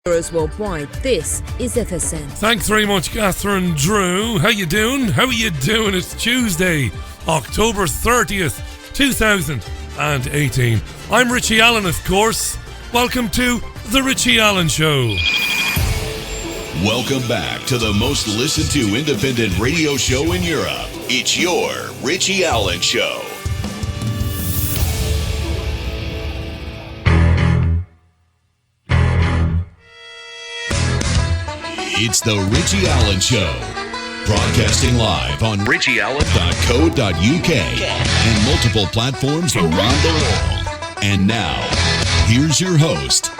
Worldwide, this is FSN. Thanks very much, Catherine Drew. How you doing? It's Tuesday, October 30th, 2018. I'm Richie Allen, of course. Welcome to The Richie Allen Show. Welcome back to the most listened to independent radio show in Europe. It's your Richie Allen Show. It's the Richie Allen Show, broadcasting live on richieallen.co.uk and multiple platforms around the world. And now, here's your host,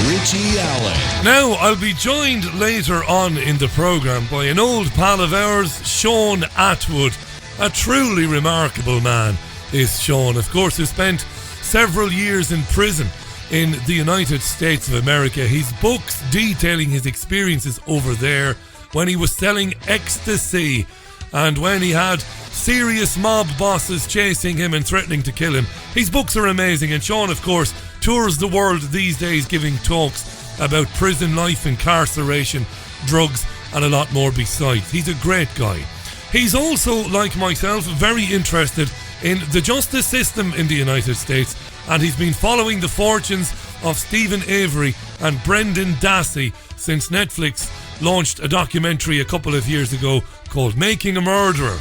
Richie Allen. Now, I'll be joined later on in the programme by an old pal of ours, Shaun Attwood. A truly remarkable man is Shaun, of course, who spent several years in prison in the United States of America. His books detailing his experiences over there when he was selling ecstasy and when he had serious mob bosses chasing him and threatening to kill him. His books are amazing, and Shaun, of course, tours the world these days giving talks about prison life, incarceration, drugs, and a lot more besides. He's a great guy. He's also, like myself, very interested in the justice system in the United States, and he's been following the fortunes of Stephen Avery and Brendan Dassey since Netflix launched a documentary a couple of years ago called Making a Murderer.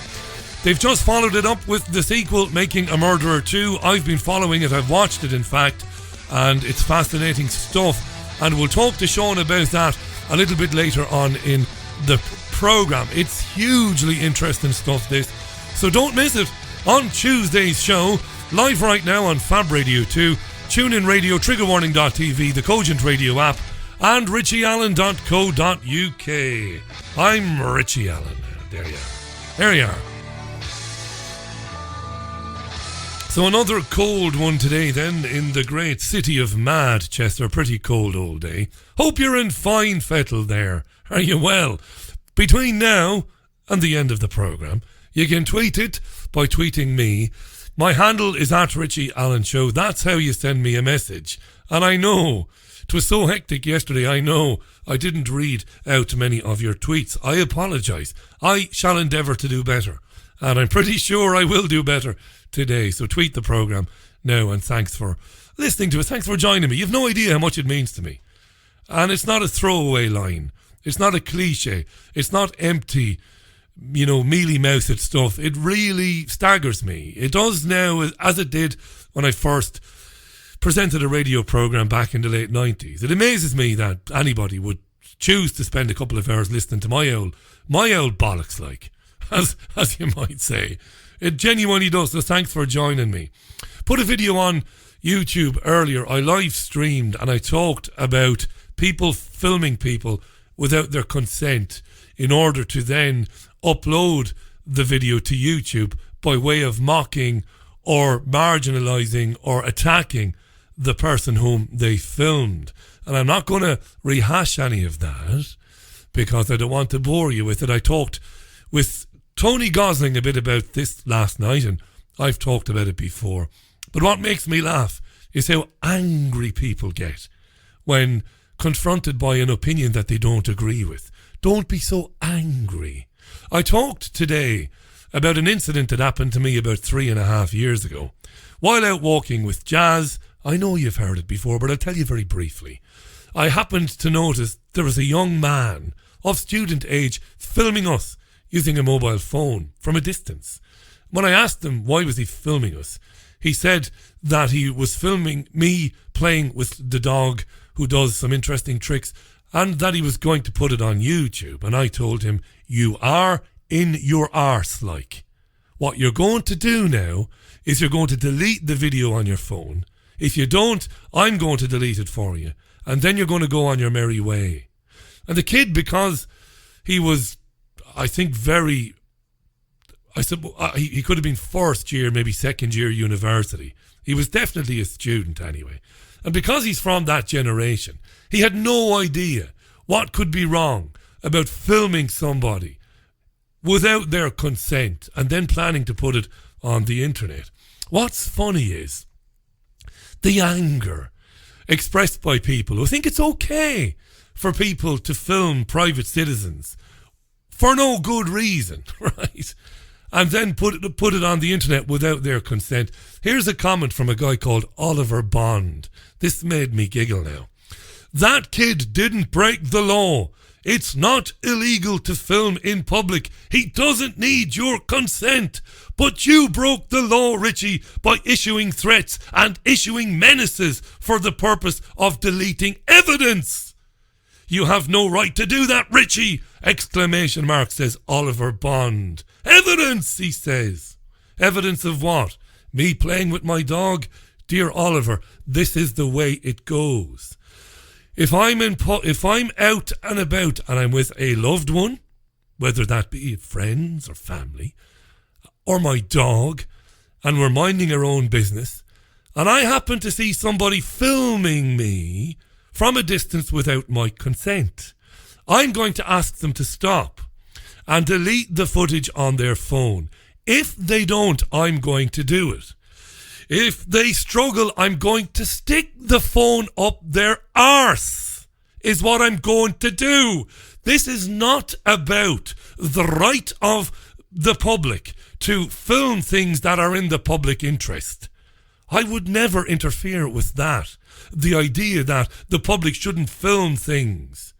They've just followed it up with the sequel, Making a Murderer 2. I've been following it, I've watched it in fact, and it's fascinating stuff, and we'll talk to Shaun about that a little bit later on in the programme. It's hugely interesting stuff, this, so don't miss it on Tuesday's show, live right now on Fab Radio 2, TuneIn Radio, triggerwarning.tv, the Cogent Radio app, and richieallen.co.uk. I'm Richie Allen. There you are. There you are. So another cold one today then in the great city of Manchester. Pretty cold all day. Hope you're in fine fettle there. Are you well? Between now and the end of the programme, you can tweet it by tweeting me. My handle is @Richie Allen Show. That's how you send me a message. And I know, it was so hectic yesterday, I know I didn't read out many of your tweets. I apologise. I shall endeavour to do better. And I'm pretty sure I will do better today. So tweet the programme now, and thanks for listening to us. Thanks for joining me. You've no idea how much it means to me. And it's not a throwaway line. It's not a cliche. It's not empty, mealy-mouthed stuff. It really staggers me. It does now, as it did when I first presented a radio programme back in the late 90s. It amazes me that anybody would choose to spend a couple of hours listening to my old bollocks, like, as you might say. It genuinely does, so thanks for joining me. Put a video on YouTube earlier. I live streamed and I talked about people filming people without their consent in order to then upload the video to YouTube by way of mocking or marginalising or attacking the person whom they filmed. And I'm not going to rehash any of that because I don't want to bore you with it. I talked with Tony Gosling a bit about this last night, and I've talked about it before. But what makes me laugh is how angry people get when confronted by an opinion that they don't agree with. Don't be so angry. I talked today about an incident that happened to me about 3.5 years ago. While out walking with Jazz, I know you've heard it before, but I'll tell you very briefly. I happened to notice there was a young man of student age filming us using a mobile phone from a distance. When I asked him why was he filming us, he said that he was filming me playing with the dog who does some interesting tricks and that he was going to put it on YouTube. And I told him, you are in your arse, like. What you're going to do now is you're going to delete the video on your phone. If you don't, I'm going to delete it for you. And then you're going to go on your merry way. And the kid, because he was, I think, he could have been first year, maybe second year university. He was definitely a student anyway. And because he's from that generation, he had no idea what could be wrong about filming somebody without their consent and then planning to put it on the internet. What's funny is the anger expressed by people who think it's okay for people to film private citizens for no good reason, right? And then put it on the internet without their consent. Here's a comment from a guy called Oliver Bond. This made me giggle now. That kid didn't break the law. It's not illegal to film in public. He doesn't need your consent. But you broke the law, Richie, by issuing threats and issuing menaces for the purpose of deleting evidence. You have no right to do that, Richie! Exclamation mark, says Oliver Bond. Evidence, he says. Evidence of what? Me playing with my dog? Dear Oliver, this is the way it goes. If I'm out and about and I'm with a loved one, whether that be friends or family, or my dog, and we're minding our own business, and I happen to see somebody filming me from a distance without my consent, I'm going to ask them to stop and delete the footage on their phone. If they don't, I'm going to do it. If they struggle, I'm going to stick the phone up their arse, is what I'm going to do. This is not about the right of the public to film things that are in the public interest. I would never interfere with that. The idea that the public shouldn't film things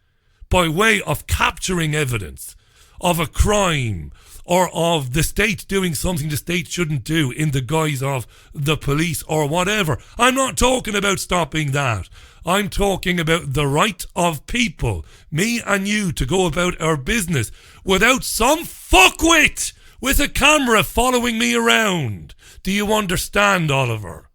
by way of capturing evidence of a crime or of the state doing something the state shouldn't do in the guise of the police or whatever. I'm not talking about stopping that. I'm talking about the right of people, me and you, to go about our business without some fuckwit with a camera following me around. Do you understand, Oliver?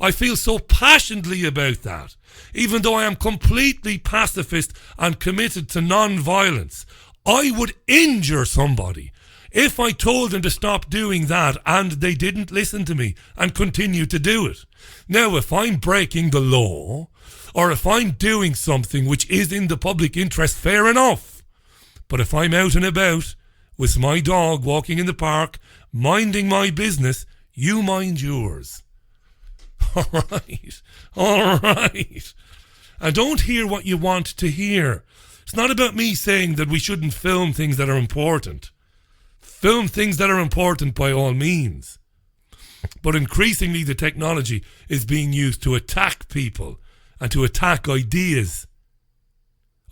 I feel so passionately about that. Even though I am completely pacifist and committed to non-violence, I would injure somebody if I told them to stop doing that and they didn't listen to me and continue to do it. Now, if I'm breaking the law, or if I'm doing something which is in the public interest, fair enough. But if I'm out and about with my dog walking in the park, minding my business, you mind yours. All right. And don't hear what you want to hear. It's not about me saying that we shouldn't film things that are important. Film things that are important by all means. But increasingly the technology is being used to attack people and to attack ideas.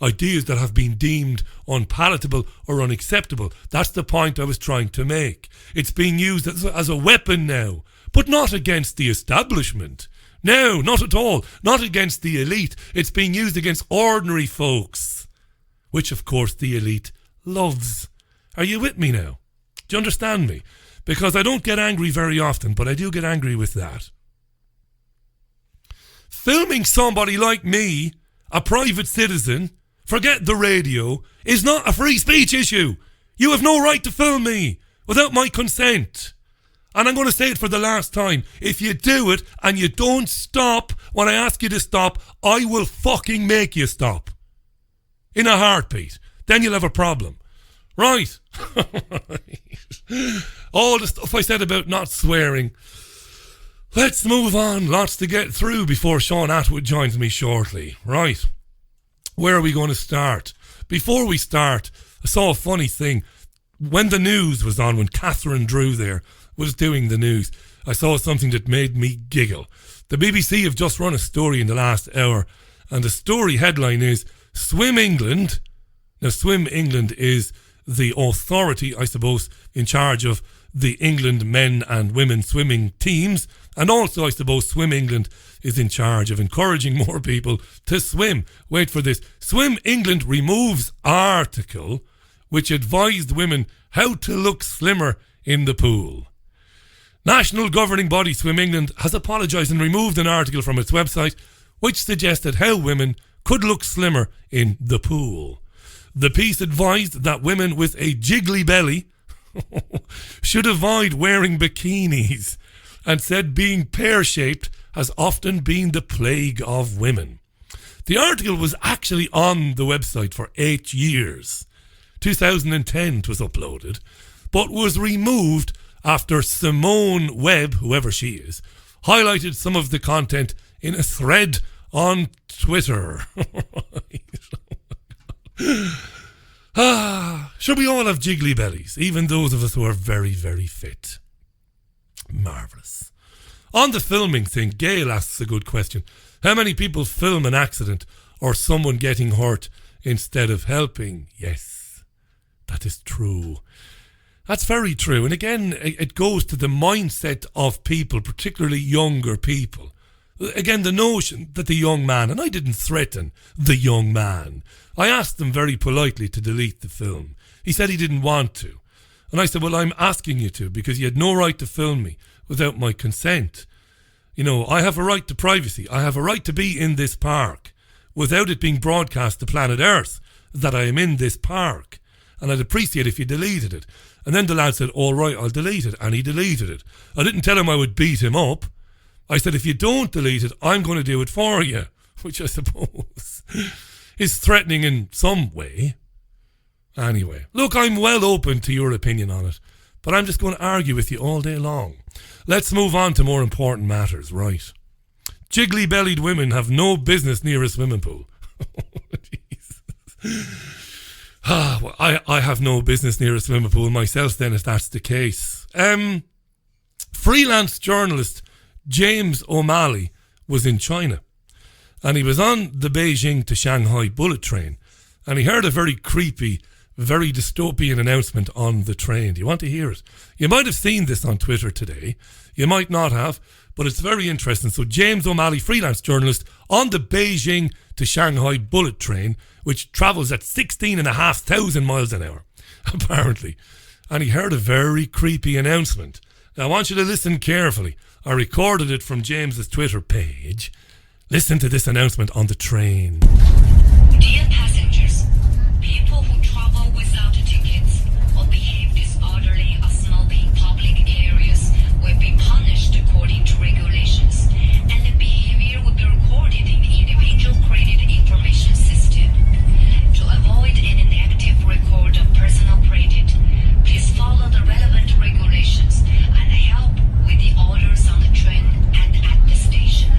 Ideas that have been deemed unpalatable or unacceptable. That's the point I was trying to make. It's being used as a weapon now, but not against the establishment. No, not at all. Not against the elite. It's being used against ordinary folks, which of course the elite loves. Are you with me now? Do you understand me? Because I don't get angry very often, but I do get angry with that. Filming somebody like me, a private citizen, forget the radio, is not a free speech issue. You have no right to film me without my consent. And I'm going to say it for the last time. If you do it and you don't stop when I ask you to stop, I will fucking make you stop. In a heartbeat. Then you'll have a problem. Right. All the stuff I said about not swearing. Let's move on. Lots to get through before Shaun Attwood joins me shortly. Right. Where are we going to start? Before we start, I saw a funny thing. When the news was on, when Catherine Drew there was doing the news, I saw something that made me giggle. The BBC have just run a story in the last hour, and the story headline is Swim England. Now, Swim England is the authority, I suppose, in charge of the England men and women swimming teams, and also, I suppose, Swim England is in charge of encouraging more people to swim. Wait for this. Swim England removes article which advised women how to look slimmer in the pool. National governing body Swim England has apologised and removed an article from its website which suggested how women could look slimmer in the pool. The piece advised that women with a jiggly belly should avoid wearing bikinis and said being pear-shaped has often been the plague of women. The article was actually on the website for 8 years. 2010 it was uploaded, but was removed after Simone Webb, whoever she is, highlighted some of the content in a thread on Twitter. Sure, we all have jiggly bellies, even those of us who are very, very fit. Marvellous. On the filming thing, Gail asks a good question. How many people film an accident or someone getting hurt instead of helping? Yes, that is true. That's very true. And again, it goes to the mindset of people, particularly younger people. Again, the notion that the young man, and I didn't threaten the young man. I asked him very politely to delete the film. He said he didn't want to. And I said, well, I'm asking you to because you had no right to film me without my consent. You know, I have a right to privacy. I have a right to be in this park without it being broadcast to planet Earth that I am in this park. And I'd appreciate if you deleted it. And then the lad said, all right, I'll delete it. And he deleted it. I didn't tell him I would beat him up. I said, if you don't delete it, I'm going to do it for you. Which I suppose is threatening in some way. Anyway, look, I'm well open to your opinion on it. But I'm just going to argue with you all day long. Let's move on to more important matters, right? Jiggly-bellied women have no business near a swimming pool. Well, I have no business near a swimming pool myself then, if that's the case. Freelance journalist James O'Malley was in China. And he was on the Beijing to Shanghai bullet train. And he heard a very creepy, very dystopian announcement on the train. Do you want to hear it? You might have seen this on Twitter today. You might not have, but it's very interesting. So James O'Malley, freelance journalist, on the Beijing to Shanghai bullet train, which travels at 16,500 miles an hour, apparently. And he heard a very creepy announcement. Now I want you to listen carefully. I recorded it from James's Twitter page. Listen to this announcement on the train. Dear passengers, people who travel without tickets or behave disorderly or smoking public areas will be punished according to regulations, and the behavior will be recorded in the individual credit information system. To avoid any negative record of personal credit, please follow the relevant regulations and help with the orders on the train and at the station.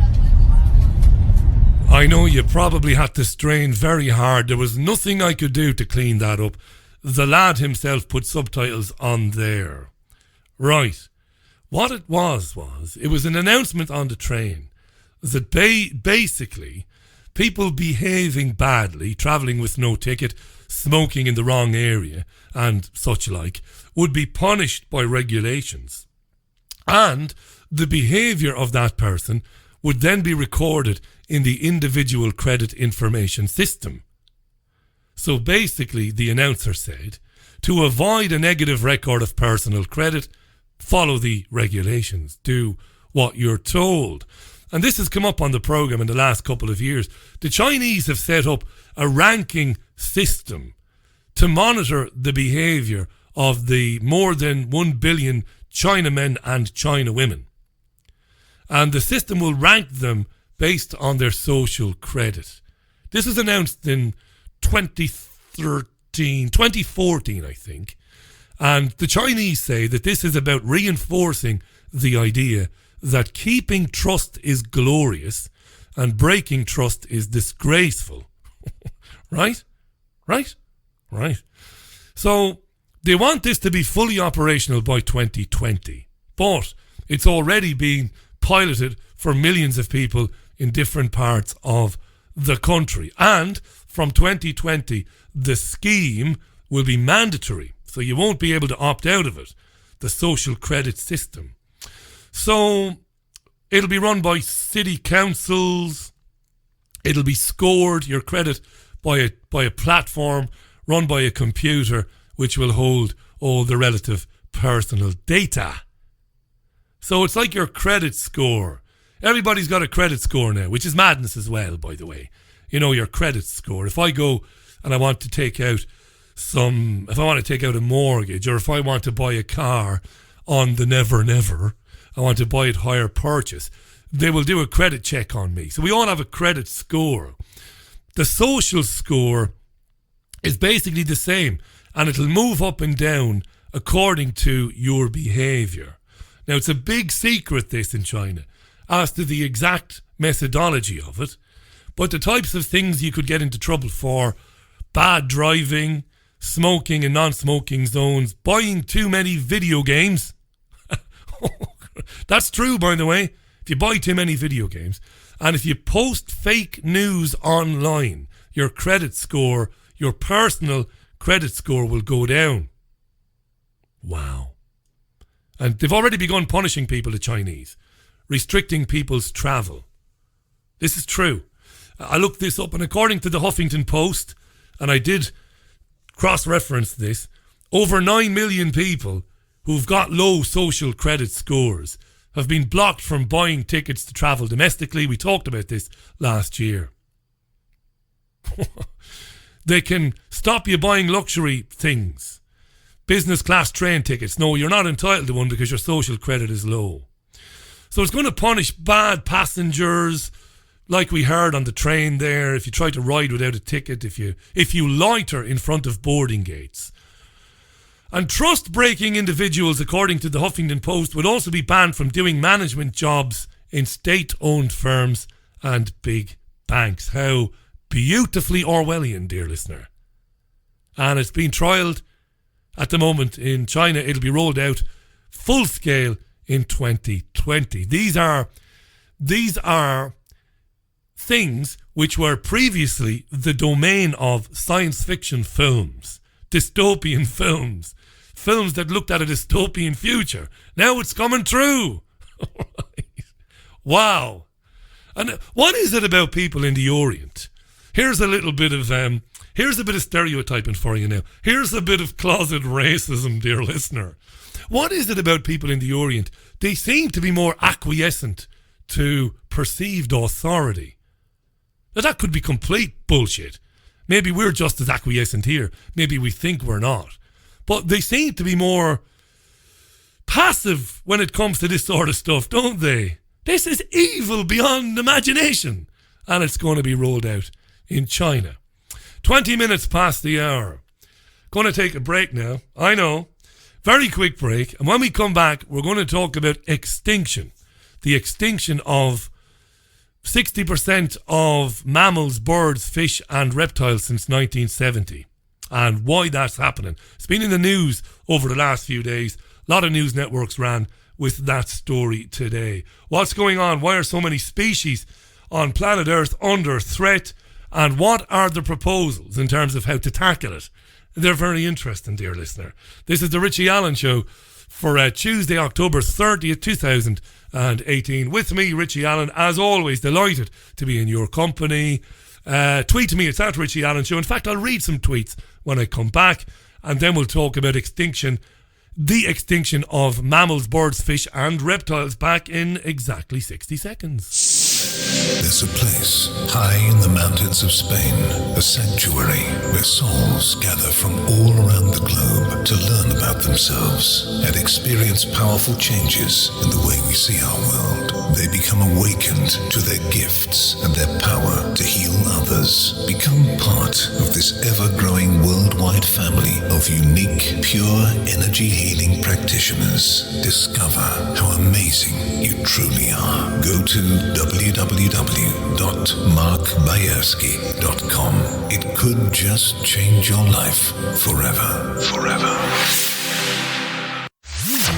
I know you probably had to strain very hard. There was nothing I could do to clean that up. The lad himself put subtitles on there. Right. What it was it was an announcement on the train that basically people behaving badly, travelling with no ticket, smoking in the wrong area and such like, would be punished by regulations. And the behaviour of that person would then be recorded in the individual credit information system. So basically, the announcer said, to avoid a negative record of personal credit, follow the regulations, do what you're told. And this has come up on the programme in the last couple of years. The Chinese have set up a ranking system to monitor the behaviour of the more than 1 billion Chinamen and China women. And the system will rank them based on their social credit. This was announced in 2014, I think. And the Chinese say that this is about reinforcing the idea that keeping trust is glorious and breaking trust is disgraceful. Right? So they want this to be fully operational by 2020. But it's already being piloted for millions of people in different parts of the country. And from 2020, the scheme will be mandatory. So you won't be able to opt out of it, the social credit system. So it'll be run by city councils. It'll be scored, your credit, by a platform run by a computer, which will hold all the relative personal data. So it's like your credit score. Everybody's got a credit score now, which is madness as well, by the way. You know, your credit score. If I go and I want to take out if I want to take out a mortgage, or if I want to buy a car on the Never, I want to buy it hire purchase, they will do a credit check on me. So we all have a credit score. The social score is basically the same, and it'll move up and down according to your behaviour. Now, it's a big secret, this, in China, as to the exact methodology of it, but the types of things you could get into trouble for bad driving, smoking in non-smoking zones, buying too many video games. That's true, by the way. If you buy too many video games, and if you post fake news online, your credit score, your personal credit score will go down. Wow. And they've already begun punishing people, the Chinese, restricting people's travel. This is true. I looked this up, and according to the Huffington Post, and I did cross-reference this, over 9 million people who've got low social credit scores have been blocked from buying tickets to travel domestically. We talked about this last year. They can stop you buying luxury things. Business class train tickets. No, you're not entitled to one because your social credit is low. So it's going to punish bad passengers, like we heard on the train there, if you try to ride without a ticket, if you loiter in front of boarding gates. And trust-breaking individuals, according to the Huffington Post, would also be banned from doing management jobs in state-owned firms and big banks. How beautifully Orwellian, dear listener. And it's been trialled at the moment in China. It'll be rolled out full scale in 2020. These are things which were previously the domain of science fiction films, dystopian films that looked at a dystopian future. Now it's coming true. Wow. And what is it about people in the Orient? Here's a bit of stereotyping for you now. Here's a bit of closet racism, dear listener. What is it about people in the Orient? They seem to be more acquiescent to perceived authority. Now, that could be complete bullshit. Maybe we're just as acquiescent here. Maybe we think we're not. But they seem to be more passive when it comes to this sort of stuff, don't they? This is evil beyond imagination. And it's going to be rolled out in China. 20 minutes past the hour. Going to take a break now. I know. Very quick break. And when we come back, we're going to talk about extinction. The extinction of 60% of mammals, birds, fish and reptiles since 1970. And why that's happening. It's been in the news over the last few days. A lot of news networks ran with that story today. What's going on? Why are so many species on planet Earth under threat? And what are the proposals in terms of how to tackle it? They're very interesting, dear listener. This is the Richie Allen Show for Tuesday, October 30th, 2018. With me, Richie Allen, as always, delighted to be in your company. Tweet to me, it's at Richie Allen Show. In fact, I'll read some tweets when I come back, and then we'll talk about extinction, the extinction of mammals, birds, fish and reptiles, back in exactly 60 seconds. There's a place high in the mountains of Spain, a sanctuary where souls gather from all around the globe to learn about themselves and experience powerful changes in the way we see our world. They become awakened to their gifts and their power to heal others. Become part of this ever-growing worldwide family of unique, pure energy healing practitioners. Discover how amazing you truly are. Go to www.markbayerski.com. It could just change your life forever.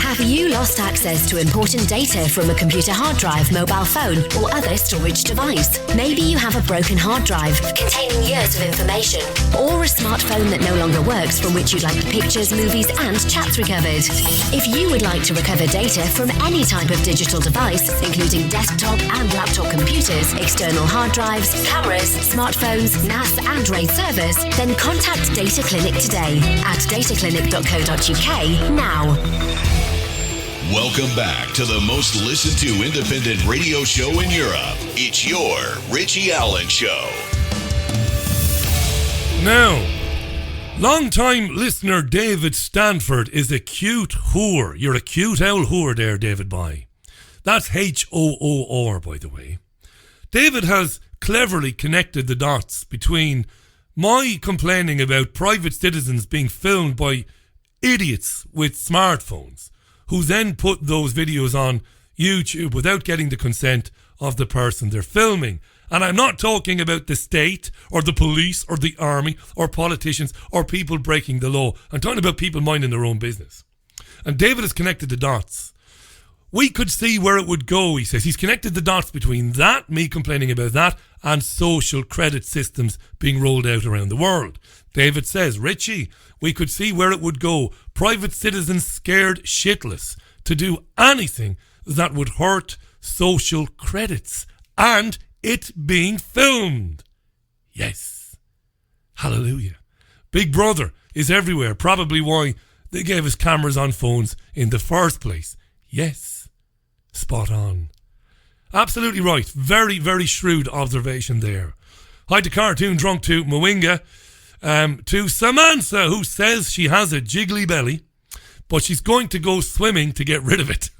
Have you lost access to important data from a computer hard drive, mobile phone, or other storage device? Maybe you have a broken hard drive containing years of information, or a smartphone that no longer works from which you'd like the pictures, movies, and chats recovered. If you would like to recover data from any type of digital device, including desktop and laptop computers, external hard drives, cameras, smartphones, NAS, and RAID servers, then contact Data Clinic today at dataclinic.co.uk now. Welcome back to the most listened to independent radio show in Europe. It's your Richie Allen Show. Now, long-time listener David Stanford is a cute whore. You're a cute owl whore there, David Boy. That's H-O-O-R, by the way. David has cleverly connected the dots between my complaining about private citizens being filmed by idiots with smartphones, who then put those videos on YouTube without getting the consent of the person they're filming. And I'm not talking about the state or the police or the army or politicians or people breaking the law. I'm talking about people minding their own business. And David has connected the dots. We could see where it would go, he says. He's connected the dots between that, me complaining about that, and social credit systems being rolled out around the world. David says, Richie, we could see where it would go. Private citizens scared shitless to do anything that would hurt social credits. And it being filmed. Yes. Hallelujah. Big Brother is everywhere. Probably why they gave us cameras on phones in the first place. Yes. Spot on. Absolutely right. Very, very shrewd observation there. Hi to Cartoon Drunk to Mwinga. To Samantha, who says she has a jiggly belly, but she's going to go swimming to get rid of it.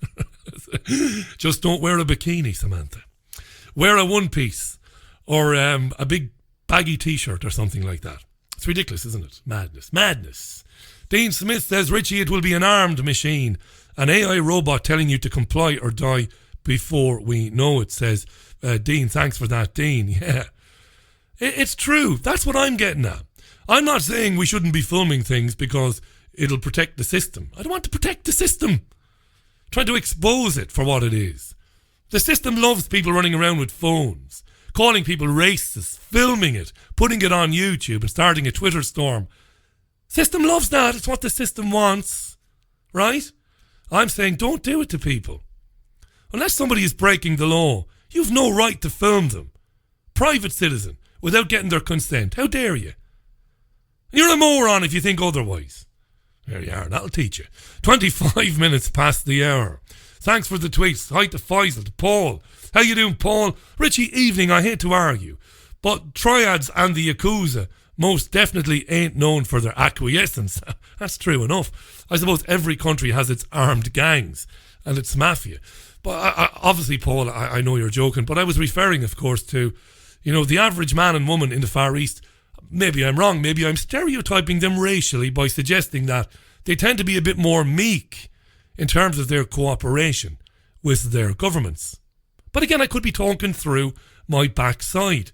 Just don't wear a bikini, Samantha. Wear a one-piece or a big baggy t-shirt or something like that. It's ridiculous, isn't it? Madness. Madness. Dean Smith says, Richie, it will be an armed machine. An AI robot telling you to comply or die before we know it, says Dean. Thanks for that, Dean. Yeah. It's true. That's what I'm getting at. I'm not saying we shouldn't be filming things because it'll protect the system. I don't want to protect the system. I'm trying to expose it for what it is. The system loves people running around with phones, calling people racist, filming it, putting it on YouTube and starting a Twitter storm. System loves that. It's what the system wants. Right? I'm saying don't do it to people. Unless somebody is breaking the law, you've no right to film them. Private citizen, without getting their consent. How dare you? You're a moron if you think otherwise. There you are. That'll teach you. 25 minutes past the hour. Thanks for the tweets. Hi to Faisal, to Paul. How you doing, Paul? Richie, evening. I hate to argue, but triads and the Yakuza most definitely ain't known for their acquiescence. That's true enough. I suppose every country has its armed gangs and its mafia. But obviously, Paul, I know you're joking, but I was referring, of course, to, the average man and woman in the Far East. Maybe I'm wrong. Maybe I'm stereotyping them racially by suggesting that they tend to be a bit more meek in terms of their cooperation with their governments. But again, I could be talking through my backside.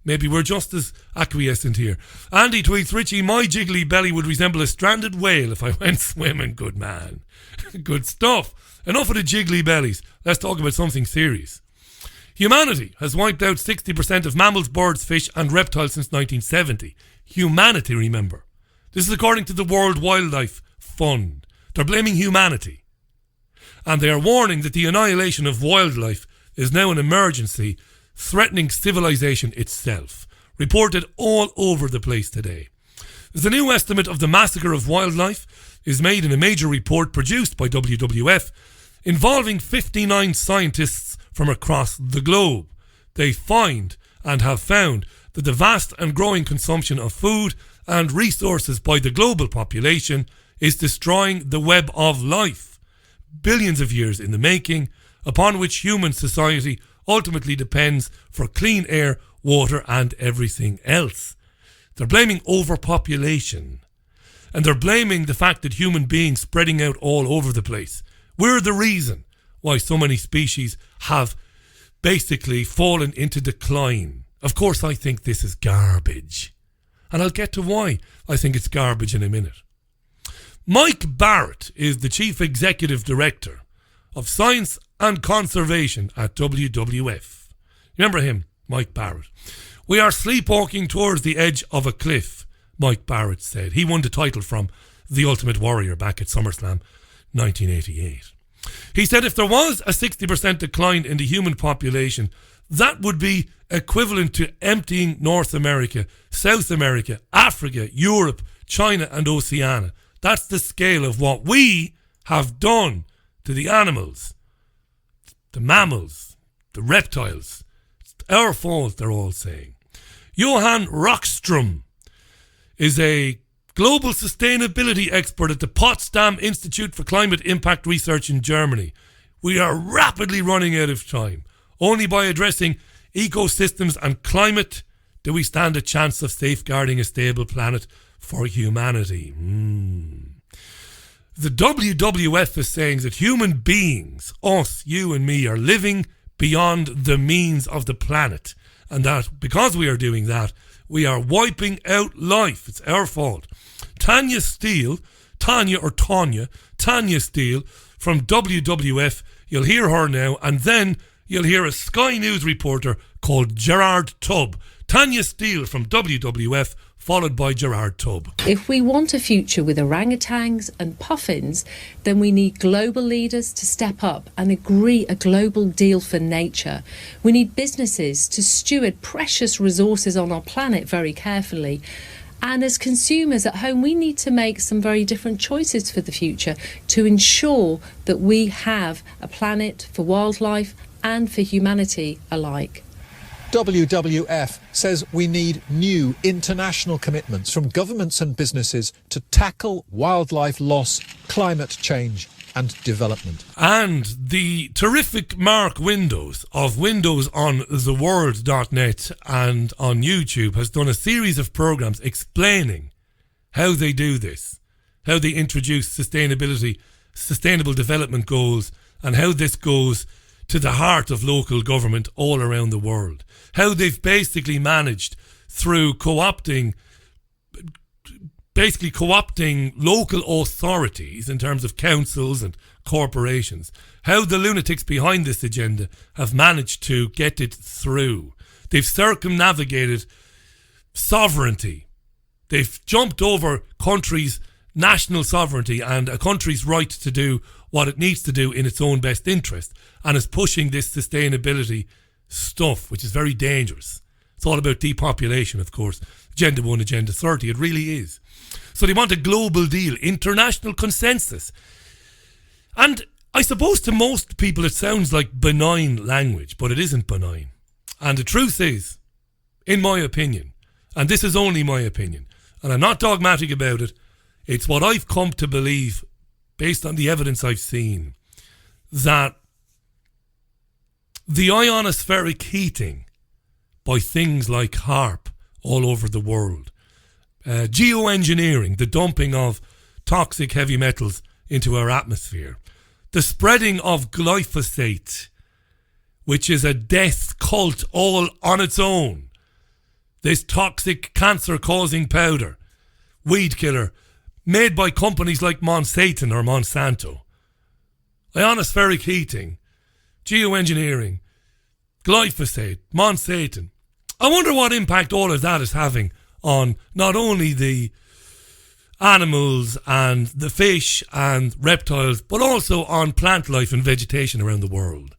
Maybe we're just as acquiescent here. Andy tweets, Richie, my jiggly belly would resemble a stranded whale if I went swimming. Good man. Good stuff. Enough of the jiggly bellies. Let's talk about something serious. Humanity has wiped out 60% of mammals, birds, fish and reptiles since 1970. Humanity, remember. This is according to the World Wildlife Fund. They're blaming humanity. And they are warning that the annihilation of wildlife is now an emergency threatening civilization itself. Reported all over the place today. The new estimate of the massacre of wildlife is made in a major report produced by WWF involving 59 scientists from across the globe. They find and have found that the vast and growing consumption of food and resources by the global population is destroying the web of life, billions of years in the making, upon which human society ultimately depends for clean air, water and everything else. They're blaming overpopulation. And they're blaming the fact that human beings spreading out all over the place. We're the reason why so many species have basically fallen into decline. Of course, I think this is garbage. And I'll get to why I think it's garbage in a minute. Mike Barrett is the Chief Executive Director of Science and Conservation at WWF. Remember him, Mike Barrett. We are sleepwalking towards the edge of a cliff, Mike Barrett said. He won the title from The Ultimate Warrior back at SummerSlam 1988. He said if there was a 60% decline in the human population, that would be equivalent to emptying North America, South America, Africa, Europe, China and Oceania. That's the scale of what we have done to the animals, the mammals, the reptiles. It's our fault, they're all saying. Johan Rockström is a global sustainability expert at the Potsdam Institute for Climate Impact Research in Germany. We are rapidly running out of time. Only by addressing ecosystems and climate do we stand a chance of safeguarding a stable planet for humanity. The WWF is saying that human beings, us, you and me, are living beyond the means of the planet. and that because we are doing that, we are wiping out life. It's our fault. Tanya Steele from WWF, you'll hear her now, and then you'll hear a Sky News reporter called Gerard Tubb. Tanya Steele from WWF, followed by Gerard Tubb. If we want a future with orangutans and puffins, then we need global leaders to step up and agree a global deal for nature. We need businesses to steward precious resources on our planet very carefully. And as consumers at home, we need to make some very different choices for the future to ensure that we have a planet for wildlife and for humanity alike. WWF says we need new international commitments from governments and businesses to tackle wildlife loss, climate change and development. And the terrific Mark Windows of windowsontheworld.net and on YouTube has done a series of programs explaining how they do this, how they introduce sustainable development goals, and how this goes to the heart of local government all around the world. How they've basically managed through co-opting local authorities in terms of councils and corporations, how the lunatics behind this agenda have managed to get it through. They've circumnavigated sovereignty. They've jumped over countries' national sovereignty and a country's right to do what it needs to do in its own best interest, and is pushing this sustainability stuff, which is very dangerous. It's all about depopulation, of course. Agenda 1, Agenda 30, it really is. So they want a global deal, international consensus. And I suppose to most people it sounds like benign language, but it isn't benign. And the truth is, in my opinion, and this is only my opinion, and I'm not dogmatic about it, it's what I've come to believe based on the evidence I've seen, that the ionospheric heating by things like HAARP all over the world, geoengineering, the dumping of toxic heavy metals into our atmosphere, the spreading of glyphosate, which is a death cult all on its own, this toxic cancer-causing powder, weed killer, made by companies like Monsanto, ionospheric heating, geoengineering, glyphosate, Monsanto. I wonder what impact all of that is having on not only the animals and the fish and reptiles, but also on plant life and vegetation around the world.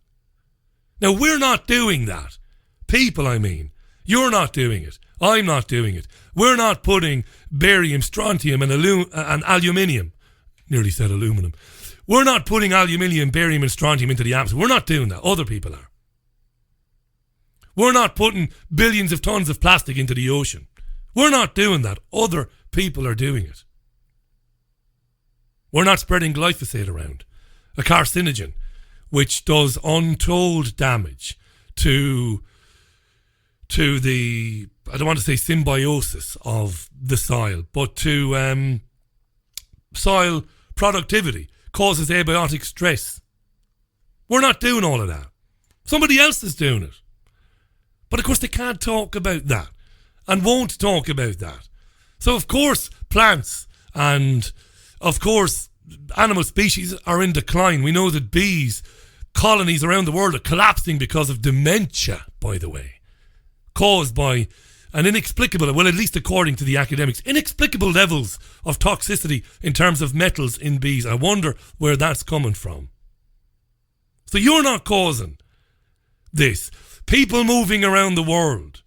Now, we're not doing that. People, I mean. You're not doing it. I'm not doing it. We're not putting barium, strontium and aluminium. Nearly said aluminum. We're not putting aluminium, barium and strontium into the atmosphere. We're not doing that. Other people are. We're not putting billions of tons of plastic into the ocean. We're not doing that. Other people are doing it. We're not spreading glyphosate around, a carcinogen, which does untold damage to the, I don't want to say symbiosis of the soil, but to soil productivity, causes abiotic stress. We're not doing all of that. Somebody else is doing it. But of course they can't talk about that and won't talk about that. So of course plants and of course animal species are in decline. We know that bees, colonies around the world are collapsing because of dementia, by the way, caused by an inexplicable, well, at least according to the academics, inexplicable levels of toxicity in terms of metals in bees. I wonder where that's coming from. So you're not causing this. People moving around the world,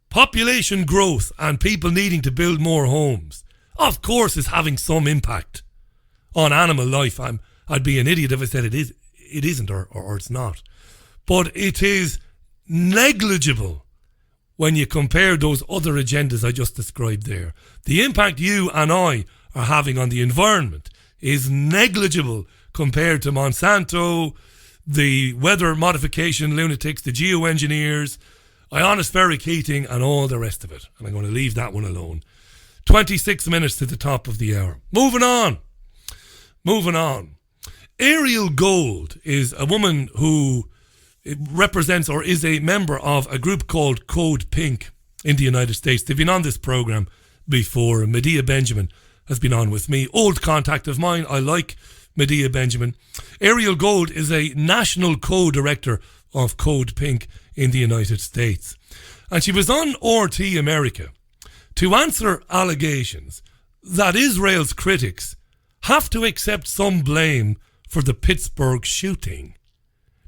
population growth and people needing to build more homes, of course is having some impact on animal life. I'd be an idiot if I said it isn't or it's not. But it is negligible when you compare those other agendas I just described there. The impact you and I are having on the environment is negligible compared to Monsanto, the weather modification lunatics, the geoengineers, ionospheric heating and all the rest of it. And I'm going to leave that one alone. 26 minutes to the top of the hour. Moving on. Ariel Gold is a woman who represents or is a member of a group called Code Pink in the United States. They've been on this programme before. Medea Benjamin has been on with me. Old contact of mine. I like Medea Benjamin. Ariel Gold is a national co-director of Code Pink in the United States. And she was on RT America to answer allegations that Israel's critics have to accept some blame for the Pittsburgh shooting.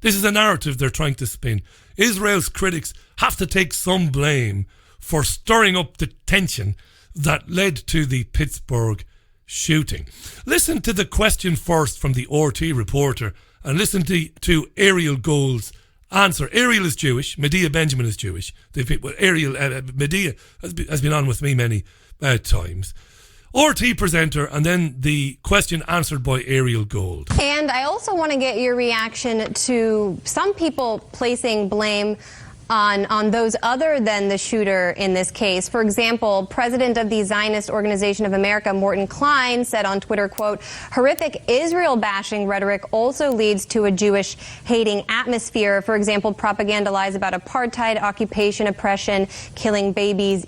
This is a narrative they're trying to spin. Israel's critics have to take some blame for stirring up the tension that led to the Pittsburgh shooting. Listen to the question first from the RT reporter and listen to Ariel Gold's answer. Ariel is Jewish. Medea Benjamin is Jewish. Medea has been on with me many times. RT presenter, and then the question answered by Ariel Gold. And I also want to get your reaction to some people placing blame on those other than the shooter in this case. For example, President of the Zionist Organization of America, Morton Klein, said on Twitter, quote, horrific Israel-bashing rhetoric also leads to a Jewish-hating atmosphere. For example, propaganda lies about apartheid, occupation, oppression, killing babies,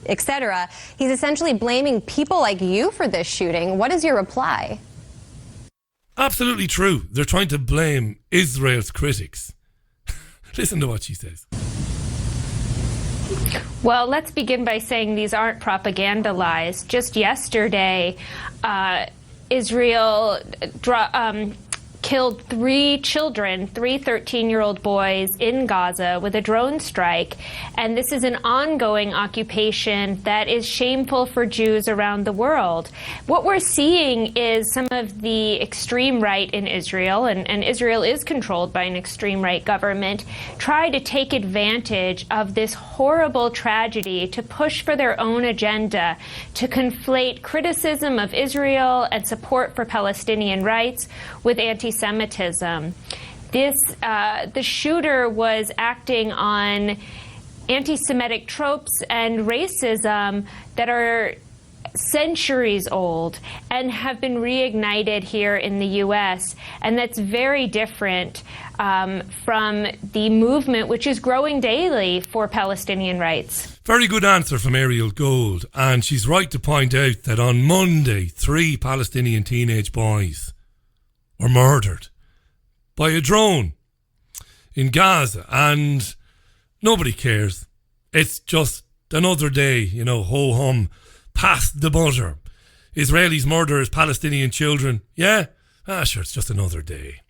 etc. He's essentially blaming people like you for this shooting. What is your reply? Absolutely true. They're trying to blame Israel's critics. Listen to what she says. Well, let's begin by saying these aren't propaganda lies. Just yesterday, Israel killed 3 children, 3 13-year-old boys in Gaza with a drone strike. And this is an ongoing occupation that is shameful for Jews around the world. What we're seeing is some of the extreme right in Israel, and Israel is controlled by an extreme right government, try to take advantage of this horrible tragedy to push for their own agenda, to conflate criticism of Israel and support for Palestinian rights with anti-Semitism. The shooter was acting on anti-Semitic tropes and racism that are centuries old and have been reignited here in the U.S. And that's very different from the movement which is growing daily for Palestinian rights. Very good answer from Ariel Gold. And she's right to point out that on Monday, 3 Palestinian teenage boys were murdered by a drone in Gaza, and nobody cares. It's just another day, ho-hum, past the butter. Israelis murders Palestinian children. Yeah? Sure, it's just another day.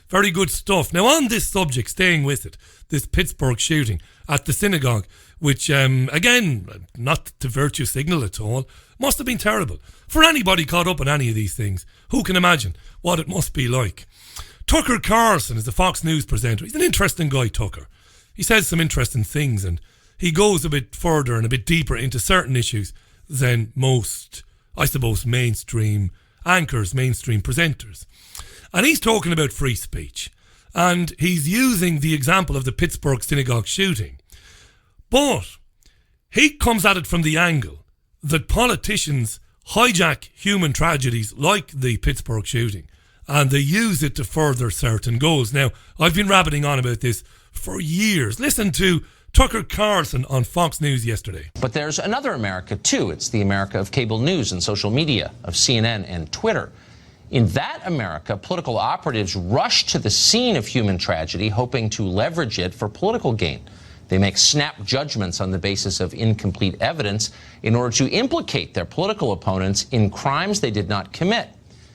Very good stuff. Now, on this subject, staying with it, this Pittsburgh shooting at the synagogue, which, again, not to virtue signal at all, must have been terrible. For anybody caught up in any of these things, who can imagine what it must be like? Tucker Carlson is the Fox News presenter. He's an interesting guy, Tucker. He says some interesting things, and he goes a bit further and a bit deeper into certain issues than most, I suppose, mainstream anchors, mainstream presenters. And he's talking about free speech. And he's using the example of the Pittsburgh synagogue shooting. But he comes at it from the angle that politicians hijack human tragedies like the Pittsburgh shooting and they use it to further certain goals. Now, I've been rabbiting on about this for years. Listen to Tucker Carlson on Fox News yesterday. But there's another America, too. It's the America of cable news and social media, of CNN and Twitter. In that America, political operatives rush to the scene of human tragedy, hoping to leverage it for political gain. They make snap judgments on the basis of incomplete evidence in order to implicate their political opponents in crimes they did not commit.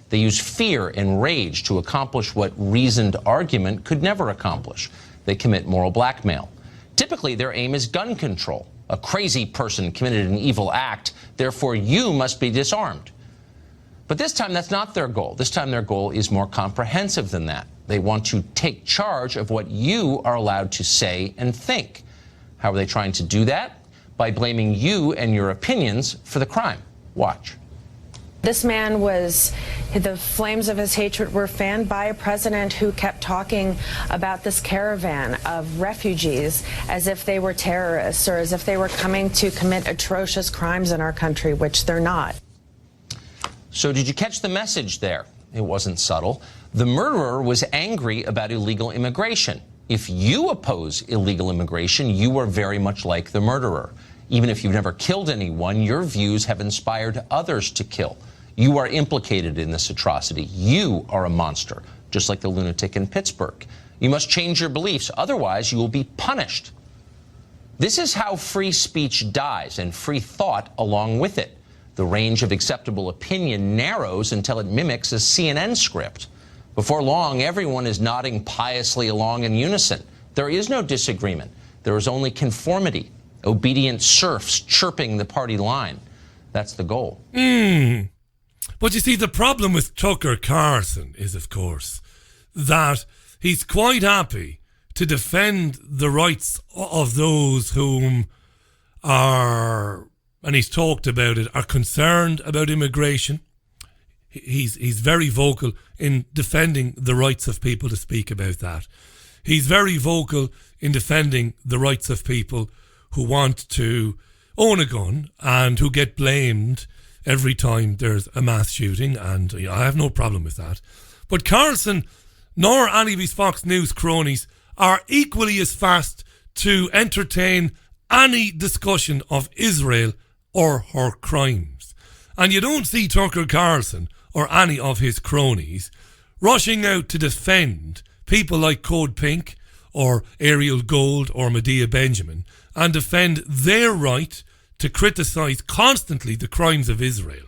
They use fear and rage to accomplish what reasoned argument could never accomplish. They commit moral blackmail. Typically, their aim is gun control. A crazy person committed an evil act, therefore you must be disarmed. But this time, that's not their goal. This time, their goal is more comprehensive than that. They want to take charge of what you are allowed to say and think. How are they trying to do that? By blaming you and your opinions for the crime. Watch. This man the flames of his hatred were fanned by a president who kept talking about this caravan of refugees as if they were terrorists or as if they were coming to commit atrocious crimes in our country, which they're not. So did you catch the message there? It wasn't subtle. The murderer was angry about illegal immigration. If you oppose illegal immigration, you are very much like the murderer. Even if you've never killed anyone, your views have inspired others to kill. You are implicated in this atrocity. You are a monster, just like the lunatic in Pittsburgh. You must change your beliefs, otherwise you will be punished. This is how free speech dies, and free thought along with it. The range of acceptable opinion narrows until it mimics a CNN script. Before long, everyone is nodding piously along in unison. There is no disagreement. There is only conformity. Obedient serfs chirping the party line. That's the goal. But you see, the problem with Tucker Carlson is, of course, that he's quite happy to defend the rights of those whom are, and he's talked about it, are concerned about immigration. He's very vocal in defending the rights of people to speak about that. He's very vocal in defending the rights of people who want to own a gun and who get blamed every time there's a mass shooting, and I have no problem with that. But Carlson, nor any of his Fox News cronies, are equally as fast to entertain any discussion of Israel or her crimes. And you don't see Tucker Carlson or any of his cronies rushing out to defend people like Code Pink or Ariel Gold or Medea Benjamin and defend their right to criticise constantly the crimes of Israel.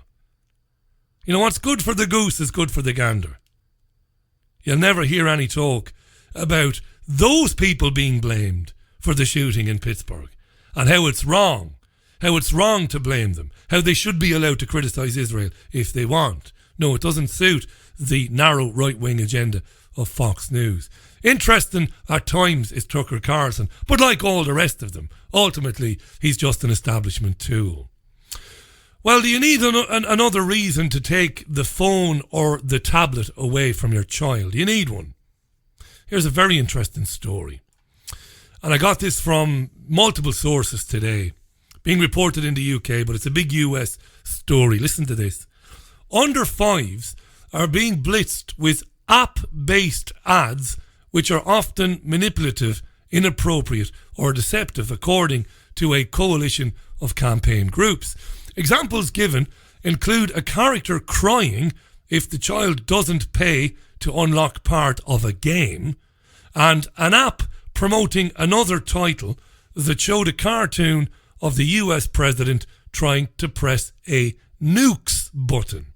You know, what's good for the goose is good for the gander. You'll never hear any talk about those people being blamed for the shooting in Pittsburgh and how it's wrong to blame them, how they should be allowed to criticise Israel if they want. No, it doesn't suit the narrow right-wing agenda of Fox News. Interesting at times is Tucker Carlson, but like all the rest of them, ultimately he's just an establishment tool. Well, do you need another reason to take the phone or the tablet away from your child? You need one. Here's a very interesting story. And I got this from multiple sources today, being reported in the UK, but it's a big US story. Listen to this. Under fives are being blitzed with app-based ads which are often manipulative, inappropriate or deceptive, according to a coalition of campaign groups. Examples given include a character crying if the child doesn't pay to unlock part of a game, and an app promoting another title that showed a cartoon of the US president trying to press a nukes button.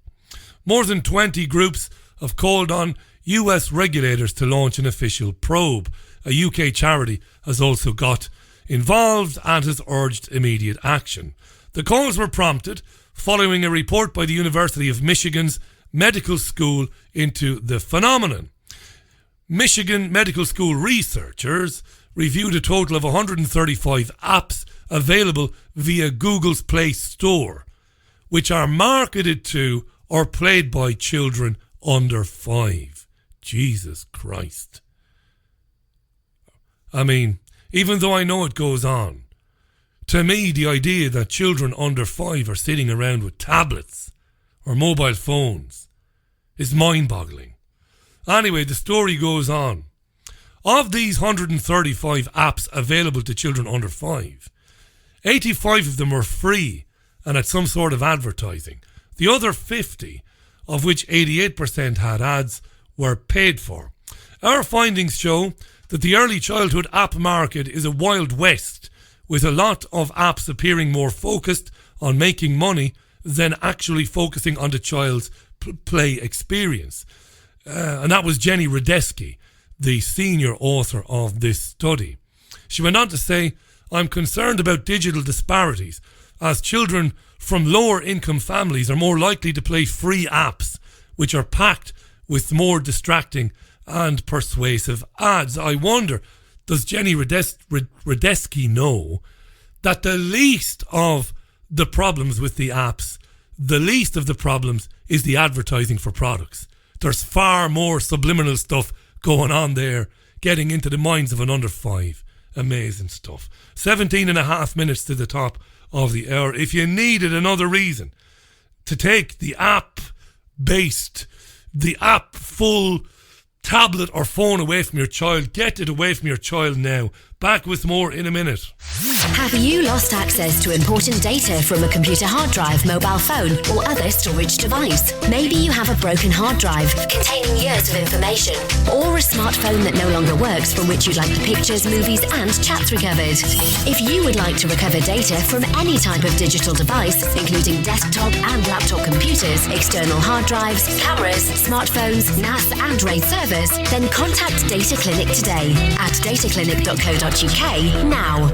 More than 20 groups have called on US regulators to launch an official probe. A UK charity has also got involved and has urged immediate action. The calls were prompted following a report by the University of Michigan's medical school into the phenomenon. Michigan medical school researchers reviewed a total of 135 apps available via Google's Play Store, which are marketed to or played by children under 5. Jesus Christ. I mean, even though I know it goes on, to me the idea that children under 5 are sitting around with tablets or mobile phones is mind-boggling. Anyway, the story goes on. Of these 135 apps available to children under 5, 85 of them were free and had some sort of advertising. The other 50, of which 88% had ads, were paid for. Our findings show that the early childhood app market is a wild west, with a lot of apps appearing more focused on making money than actually focusing on the child's play experience. And that was Jenny Radesky, the senior author of this study. She went on to say, "I'm concerned about digital disparities, as children from lower income families are more likely to play free apps, which are packed with more distracting and persuasive ads." I wonder, does Jenny Radesky know that the least of the problems with the apps, the least of the problems is the advertising for products? There's far more subliminal stuff going on there, getting into the minds of an under 5. Amazing stuff. 17 and a half minutes to the top of the hour. If you needed another reason to take the app full tablet or phone away from your child. Get it away from your child now. Back with more in a minute. Have you lost access to important data from a computer hard drive, mobile phone, or other storage device? Maybe you have a broken hard drive containing years of information, or a smartphone that no longer works from which you'd like the pictures, movies, and chats recovered. If you would like to recover data from any type of digital device, including desktop and laptop computers, external hard drives, cameras, smartphones, NAS, and RAID servers, then contact Data Clinic today at dataclinic.co.uk now.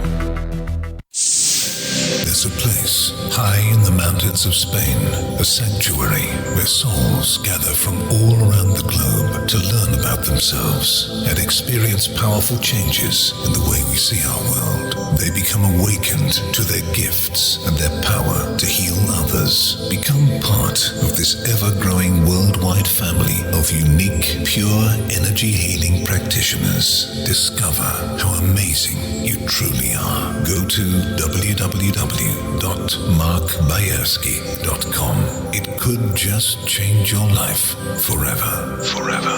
There's a place high in the mountains of Spain, a sanctuary where souls gather from all around the globe to learn about themselves and experience powerful changes in the way we see our world. They become awakened to their gifts and their power to heal others. Become part of this ever-growing worldwide family of unique, pure energy healing practitioners. Discover how amazing you truly are. Go to www.markbayerski.com. It could just change your life forever. Forever.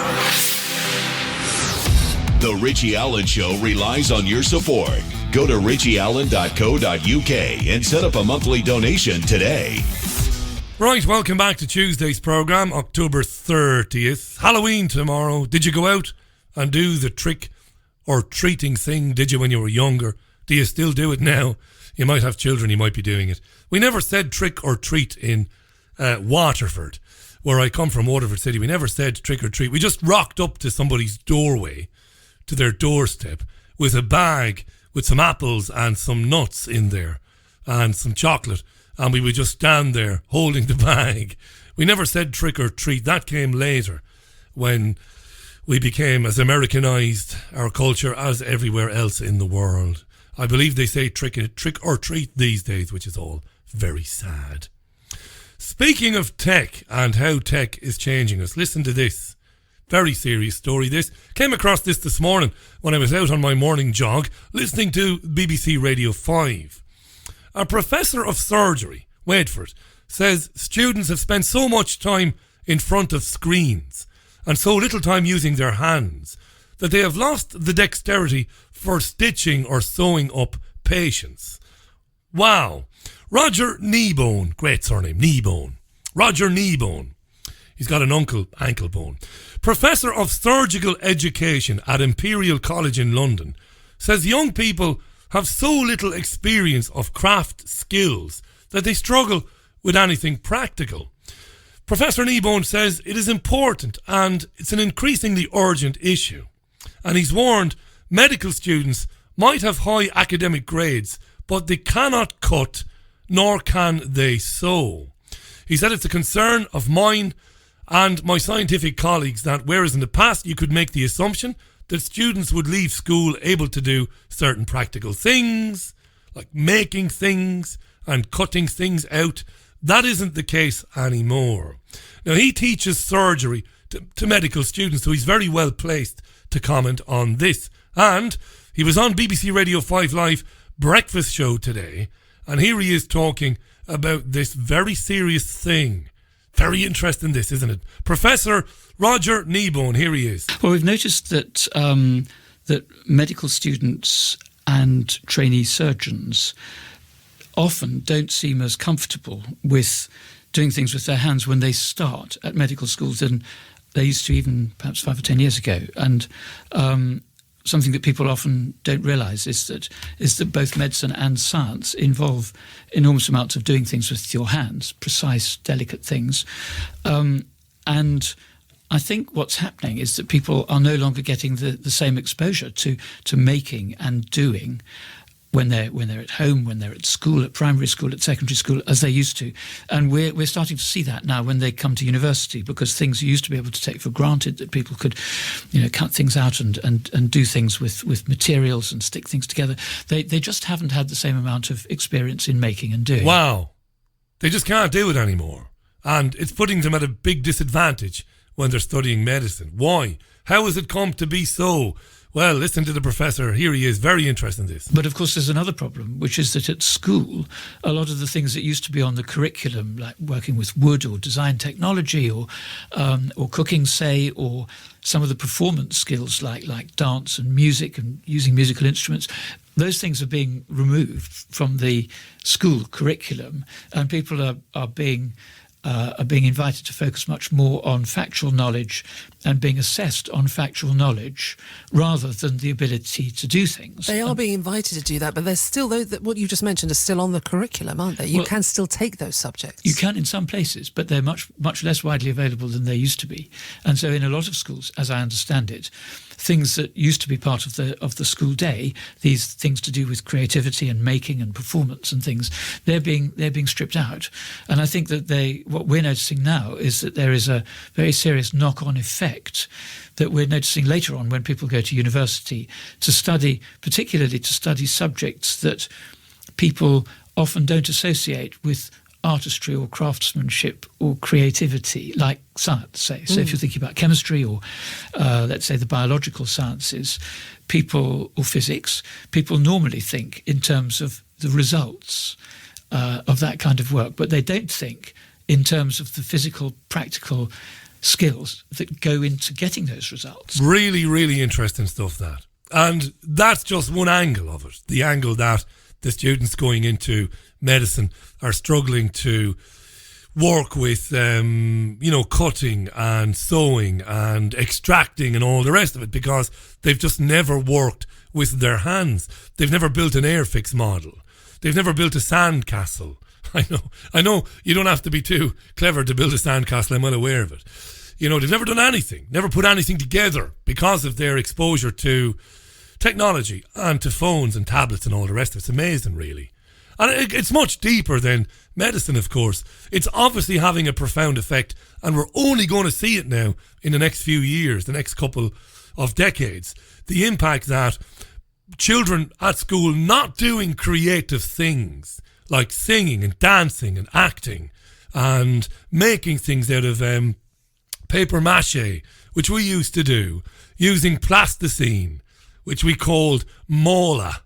The Richie Allen Show relies on your support. Go to richieallen.co.uk and set up a monthly donation today. Right, welcome back to Tuesday's programme, October 30th. Halloween tomorrow. Did you go out and do the trick or treating thing? Did you when you were younger? Do you still do it now? You might have children, you might be doing it. We never said trick or treat in Waterford, where I come from, Waterford City. We never said trick or treat. We just rocked up to somebody's doorway, to their doorstep, with a bag with some apples and some nuts in there and some chocolate, and we would just stand there holding the bag. We never said trick or treat. That came later, when we became as Americanized, our culture, as everywhere else in the world. I believe they say trick or treat these days, which is all very sad. Speaking of tech and how tech is changing us, listen to this. Very serious story, this. Came across this morning when I was out on my morning jog, listening to BBC Radio 5. A professor of surgery, Wadford, says students have spent so much time in front of screens and so little time using their hands that they have lost the dexterity for stitching or sewing up patients. Wow. Roger Kneebone, great surname, Kneebone. Roger Kneebone. He's got an uncle, Anklebone. Professor of Surgical Education at Imperial College in London, says young people have so little experience of craft skills that they struggle with anything practical. Professor Kneebone says it is important and it's an increasingly urgent issue. And he's warned medical students might have high academic grades, but they cannot cut, nor can they sew. He said it's a concern of mine and my scientific colleagues that whereas in the past you could make the assumption that students would leave school able to do certain practical things, like making things and cutting things out, that isn't the case anymore. Now, he teaches surgery to medical students, so he's very well placed to comment on this. And he was on BBC Radio 5 Live breakfast show today, and here he is talking about this very serious thing. Very interesting this, isn't it? Professor Roger Kneebone, here he is. Well, we've noticed that that medical students and trainee surgeons often don't seem as comfortable with doing things with their hands when they start at medical schools than they used to even perhaps 5 or 10 years ago. And something that people often don't realise is that both medicine and science involve enormous amounts of doing things with your hands, precise, delicate things. And I think what's happening is that people are no longer getting the same exposure to making and doing when they're at home, when they're at school, at primary school, at secondary school, as they used to. And we're starting to see that now when they come to university, because things you used to be able to take for granted, that people could, cut things out and do things with materials and stick things together. They just haven't had the same amount of experience in making and doing. Wow. They just can't do it anymore. And it's putting them at a big disadvantage when they're studying medicine. Why? How has it come to be so? Well, listen to the professor. Here he is, very interested in this. But of course, there's another problem, which is that at school, a lot of the things that used to be on the curriculum, like working with wood or design technology or cooking, say, or some of the performance skills like dance and music and using musical instruments, those things are being removed from the school curriculum, and people are being invited to focus much more on factual knowledge and being assessed on factual knowledge rather than the ability to do things. They are being invited to do that, but there's still what you just mentioned are still on the curriculum, aren't they? You can still take those subjects. You can in some places, but they're much less widely available than they used to be. And so in a lot of schools, as I understand it, things that used to be part of the school day, these things to do with creativity and making and performance and things, they're being stripped out. And I think that what we're noticing now is that there is a very serious knock-on effect that we're noticing later on when people go to university to study, particularly to study subjects that people often don't associate with artistry or craftsmanship or creativity, like science, say. So if you're thinking about chemistry or, let's say, the biological sciences, or physics, people normally think in terms of the results of that kind of work, but they don't think in terms of the physical, practical skills that go into getting those results. Really, really interesting stuff, that. And that's just one angle of it. The angle that the students going into medicine are struggling to work with, cutting and sewing and extracting and all the rest of it, because they've just never worked with their hands. They've never built an Airfix model. They've never built a sandcastle. I know you don't have to be too clever to build a sandcastle, I'm well aware of it. They've never done anything, never put anything together because of their exposure to technology and to phones and tablets and all the rest of it. It's amazing, really. And it's much deeper than medicine, of course. It's obviously having a profound effect, and we're only going to see it now in the next few years, the next couple of decades. The impact that children at school not doing creative things like singing and dancing and acting and making things out of paper mache, which we used to do, using plasticine, which we called mola.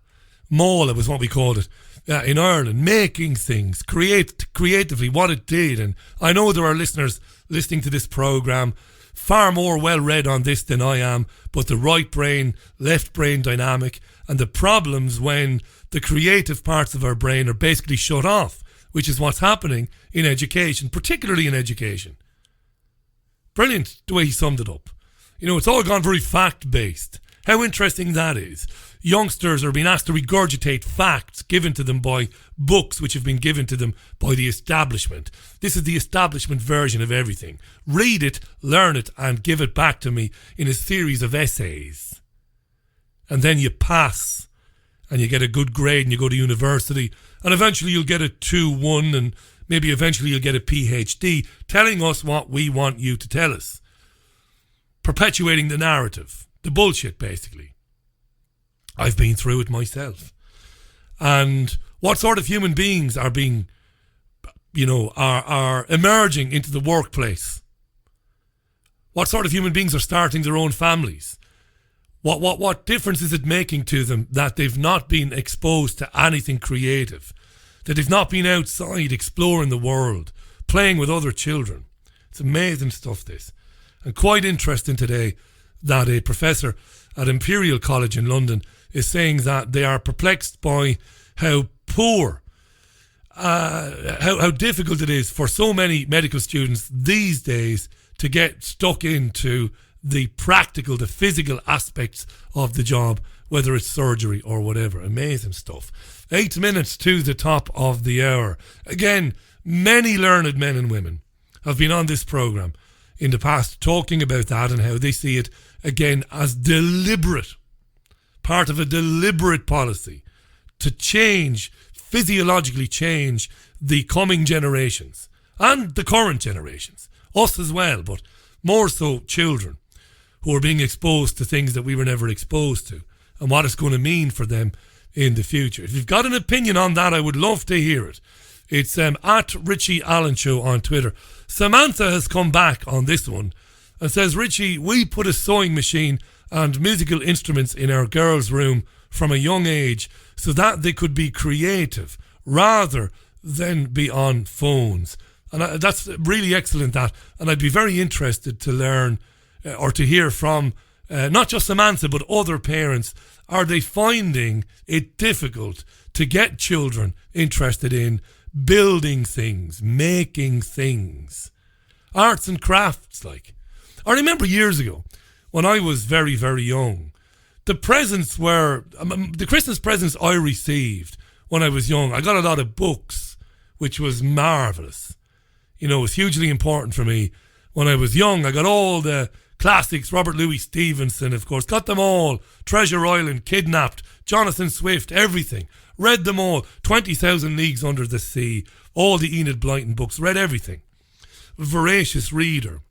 Mola was what we called it in Ireland, making things creatively, what it did. And I know there are listeners listening to this programme far more well read on this than I am, but the right brain, left brain dynamic and the problems when the creative parts of our brain are basically shut off, which is what's happening in education, particularly in education. Brilliant the way he summed it up. It's all gone very fact-based. How interesting that is. Youngsters are being asked to regurgitate facts given to them by books which have been given to them by the establishment. This is the establishment version of everything. Read it, learn it, and give it back to me in a series of essays. And then you pass, and you get a good grade, and you go to university, and eventually you'll get a 2-1, and maybe eventually you'll get a PhD, telling us what we want you to tell us. Perpetuating the narrative. The bullshit, basically. I've been through it myself. And what sort of human beings are being, are emerging into the workplace? What sort of human beings are starting their own families? What difference is it making to them that they've not been exposed to anything creative? That they've not been outside exploring the world, playing with other children? It's amazing stuff, this. And quite interesting today that a professor at Imperial College in London is saying that they are perplexed by how poor, how difficult it is for so many medical students these days to get stuck into the practical, the physical aspects of the job, whether it's surgery or whatever. Amazing stuff. 8 minutes to the top of the hour. Again, many learned men and women have been on this programme in the past talking about that and how they see it again as deliberate, part of a deliberate policy to change, physiologically change the coming generations and the current generations, us as well, but more so children who are being exposed to things that we were never exposed to and what it's going to mean for them in the future. If you've got an opinion on that, I would love to hear it. It's at Richie Allen Show on Twitter. Samantha has come back on this one and says, Richie, we put a sewing machine and musical instruments in our girls' room from a young age so that they could be creative rather than be on phones. And that's really excellent, that. And I'd be very interested to learn or to hear from not just Samantha but other parents. Are they finding it difficult to get children interested in building things, making things, arts and crafts? Like, I remember years ago when I was very, very young, the presents were, the Christmas presents I received when I was young, I got a lot of books, which was marvellous. You know, it was hugely important for me. When I was young, I got all the classics, Robert Louis Stevenson, of course, got them all, Treasure Island, Kidnapped, Jonathan Swift, everything. Read them all, 20,000 Leagues Under the Sea, all the Enid Blyton books, read everything. Voracious reader.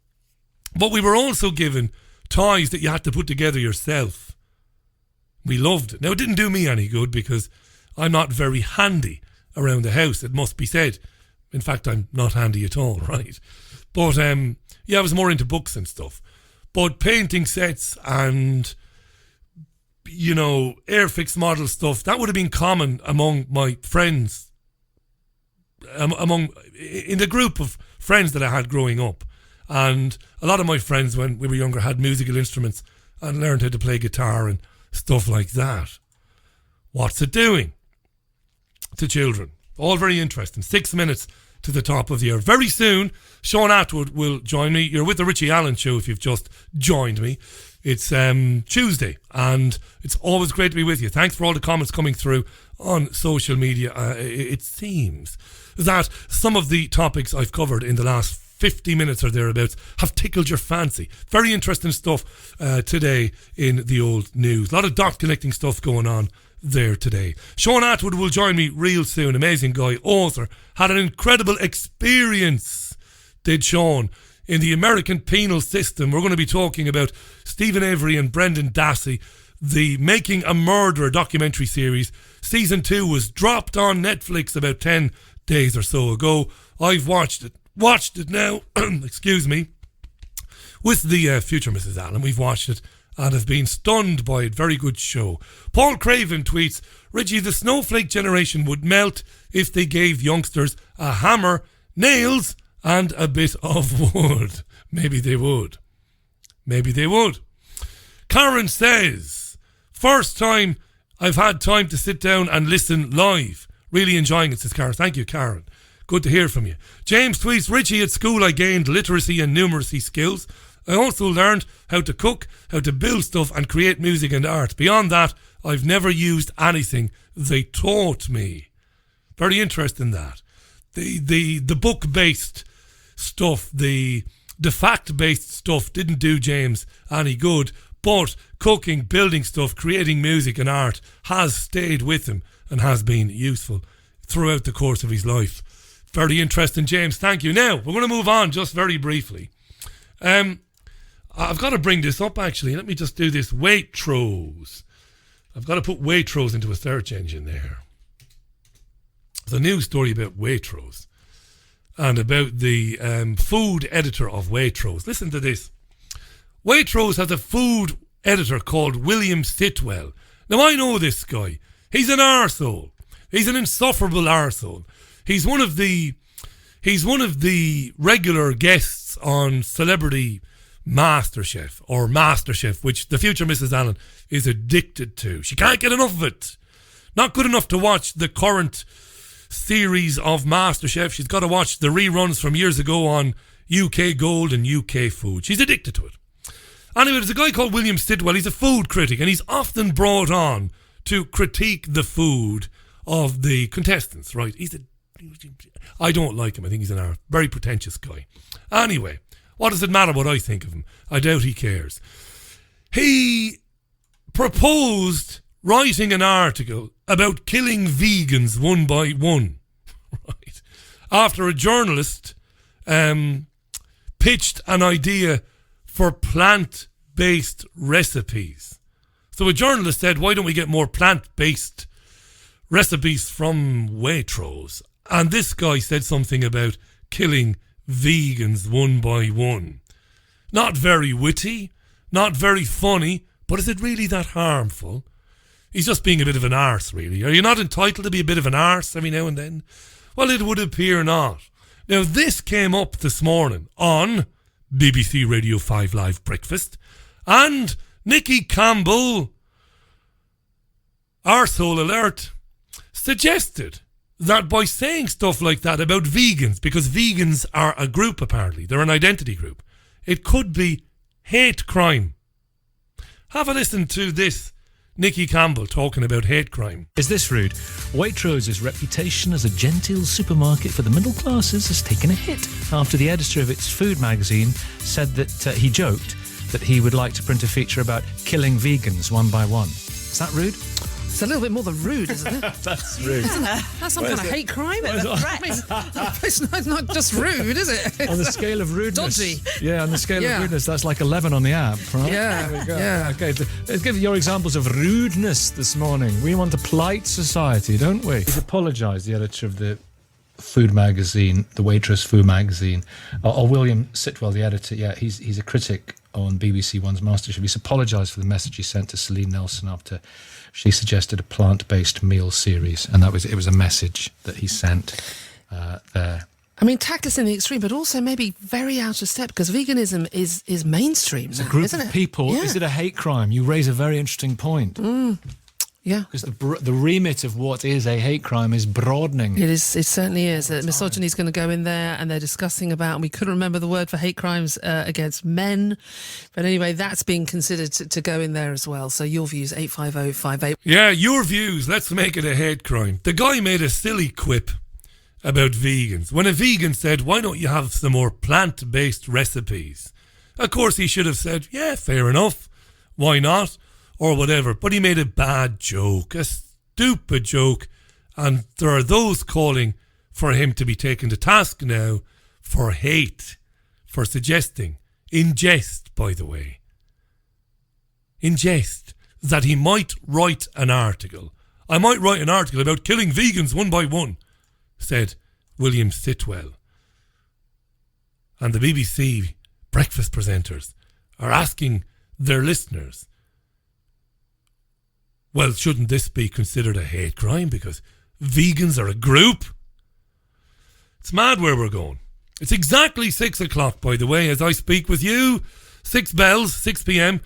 But we were also given toys that you had to put together yourself. We loved it. Now, it didn't do me any good because I'm not very handy around the house, it must be said. In fact, I'm not handy at all, right? But, yeah, I was more into books and stuff. But painting sets and, you know, Airfix model stuff, that would have been common among my friends, in the group of friends that I had growing up. And a lot of my friends, when we were younger, had musical instruments and learned how to play guitar and stuff like that. What's it doing to children? All very interesting. 6 minutes to the top of the hour. Very soon, Shaun Attwood will join me. You're with the Richie Allen Show if you've just joined me. It's Tuesday, and it's always great to be with you. Thanks for all the comments coming through on social media. It seems that some of the topics I've covered in the last 50 minutes or thereabouts have tickled your fancy. Very interesting stuff today in the old news. A lot of dot connecting stuff going on there today. Shaun Attwood will join me real soon. Amazing guy, author, had an incredible experience, did Shaun, in the American penal system. We're going to be talking about Stephen Avery and Brendan Dassey, the Making a Murderer documentary series. Season 2 was dropped on Netflix about 10 days or so ago. I've watched it now, excuse me, with the future Mrs. Allen. We've watched it and have been stunned by it. Very good show. Paul Craven tweets, Richie, the snowflake generation would melt if they gave youngsters a hammer, nails and a bit of wood. Maybe they would. Maybe they would. Karen says, first time I've had time to sit down and listen live. Really enjoying it, says Karen. Thank you, Karen. Good to hear from you. James tweets, Richie, at school I gained literacy and numeracy skills. I also learned how to cook, how to build stuff and create music and art. Beyond that, I've never used anything they taught me. Very interesting, that. The book-based stuff, the fact-based stuff didn't do James any good, but cooking, building stuff, creating music and art has stayed with him and has been useful throughout the course of his life. Very interesting, James. Thank you. Now, we're going to move on just very briefly. I've got to bring this up, actually. Let me just do this. Waitrose. I've got to put Waitrose into a search engine there. There's a news story about Waitrose and about the food editor of Waitrose. Listen to this. Waitrose has a food editor called William Sitwell. Now, I know this guy. He's an arsehole. He's an insufferable arsehole. He's one of the regular guests on Celebrity MasterChef, or MasterChef, which the future Mrs. Allen is addicted to. She can't get enough of it. Not good enough to watch the current series of MasterChef. She's got to watch the reruns from years ago on UK Gold and UK Food. She's addicted to it. Anyway, there's a guy called William Sitwell. He's a food critic, and he's often brought on to critique the food of the contestants, right? I don't like him. I think he's a very pretentious guy. Anyway, what does it matter what I think of him? I doubt he cares. He proposed writing an article about killing vegans one by one, right? After a journalist pitched an idea for plant-based recipes. So a journalist said, why don't we get more plant-based recipes from Waitrose? And this guy said something about killing vegans one by one. not very witty, not very funny, but is it really that harmful? He's just being a bit of an arse, really. Are you not entitled to be a bit of an arse every now and then? Well, it would appear not. Now, this came up this morning on BBC Radio 5 Live Breakfast, and Nicky Campbell, arsehole alert, suggested that by saying stuff like that about vegans, because vegans are a group apparently, they're an identity group, it could be hate crime. Have a listen to this. Nicky Campbell talking about hate crime. Is this rude? Waitrose's reputation as a genteel supermarket for the middle classes has taken a hit after the editor of its food magazine said that he joked that he would like to print a feature about killing vegans one by one. Is that rude? It's a little bit more than rude, isn't it? That's rude. That's some kind of hate crime. It's not just rude, is it? On the scale of rudeness. Dodgy. Yeah, on the scale of rudeness, that's like 11 on the app, right? Yeah. There we go. Yeah. Okay, let's give your examples of rudeness this morning. We want a polite society, don't we? He's apologised, the editor of the food magazine, the Waitrose food magazine, or William Sitwell, the editor. Yeah, he's a critic on BBC One's MasterChef. He's apologised for the message he sent to Celine Nelson after she suggested a plant-based meal series, and it was a message that he sent there. I mean, tactless in the extreme, but also maybe very out of step, because veganism is mainstream. It's a group of people. Yeah. Is it a hate crime? You raise a very interesting point. Yeah, because the remit of what is a hate crime is broadening. It certainly is. Misogyny is going to go in there, and they're discussing about, and we couldn't remember the word for hate crimes against men, but anyway, that's being considered to go in there as well. So your views, 85058. Yeah, your views. Let's make it a hate crime. The guy made a silly quip about vegans. When a vegan said, why don't you have some more plant-based recipes? Of course, he should have said, yeah, fair enough. Why not? Or whatever. But he made a bad joke, a stupid joke. And there are those calling for him to be taken to task now for hate, for suggesting, in jest, by the way, in jest, that he might write an article. I might write an article about killing vegans one by one, said William Sitwell. And the BBC breakfast presenters are asking their listeners, well, shouldn't this be considered a hate crime because vegans are a group? It's mad where we're going. It's exactly 6 o'clock, by the way, as I speak with you. 6 bells, 6 p.m.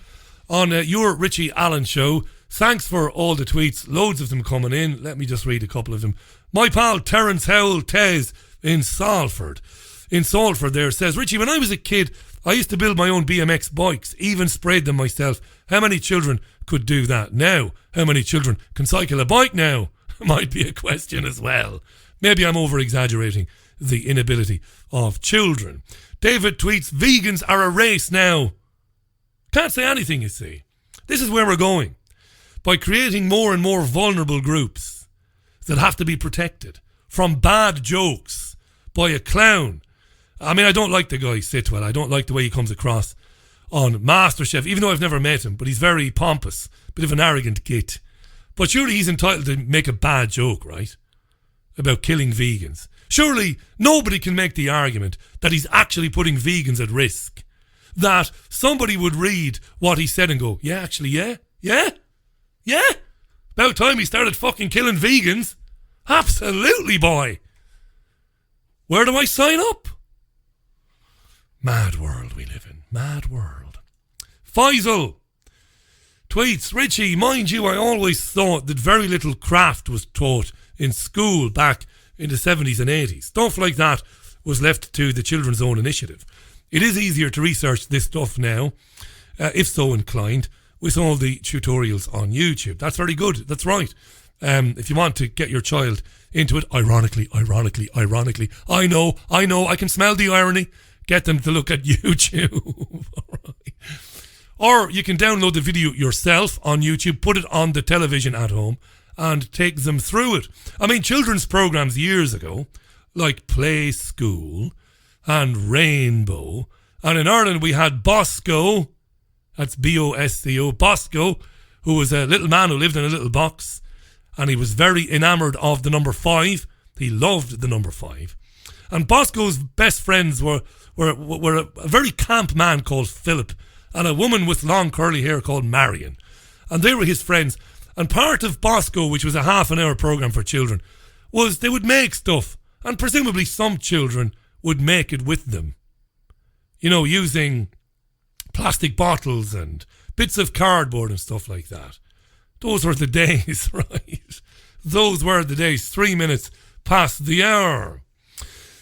on your Richie Allen Show. Thanks for all the tweets. Loads of them coming in. Let me just read a couple of them. My pal Terence Howell Tez in Salford there says, Richie, when I was a kid, I used to build my own BMX bikes, even sprayed them myself. How many children could do that now? How many children can cycle a bike now? Might be a question as well. Maybe I'm over-exaggerating the inability of children. David tweets, vegans are a race now. Can't say anything, you see. This is where we're going. By creating more and more vulnerable groups that have to be protected from bad jokes by a clown. I mean, I don't like the guy Sitwell. I don't like the way he comes across on MasterChef, even though I've never met him, but he's very pompous, bit of an arrogant git. But surely he's entitled to make a bad joke, right? About killing vegans. Surely nobody can make the argument that he's actually putting vegans at risk. That somebody would read what he said and go, yeah, actually, yeah. About time he started fucking killing vegans. Absolutely, boy. Where do I sign up? Mad world we live in. Mad world. Faisal tweets, Richie, mind you, I always thought that very little craft was taught in school back in the 70s and 80s. Stuff like that was left to the children's own initiative. It is easier to research this stuff now, if so inclined, with all the tutorials on YouTube. That's very good. That's right. If you want to get your child into it, ironically, I know, I can smell the irony. Get them to look at YouTube. Or you can download the video yourself on YouTube, put it on the television at home, and take them through it. I mean, children's programs years ago, like Play School and Rainbow, and in Ireland we had Bosco, that's B-O-S-C-O, Bosco, who was a little man who lived in a little box, and he was very enamoured of the number 5. He loved the number 5. And Bosco's best friends were a very camp man called Philip and a woman with long curly hair called Marion. And they were his friends. And part of Bosco, which was a half-an-hour programme for children, was they would make stuff. And presumably some children would make it with them. You know, using plastic bottles and bits of cardboard and stuff like that. Those were the days, right? Those were the days. 3 minutes past the hour.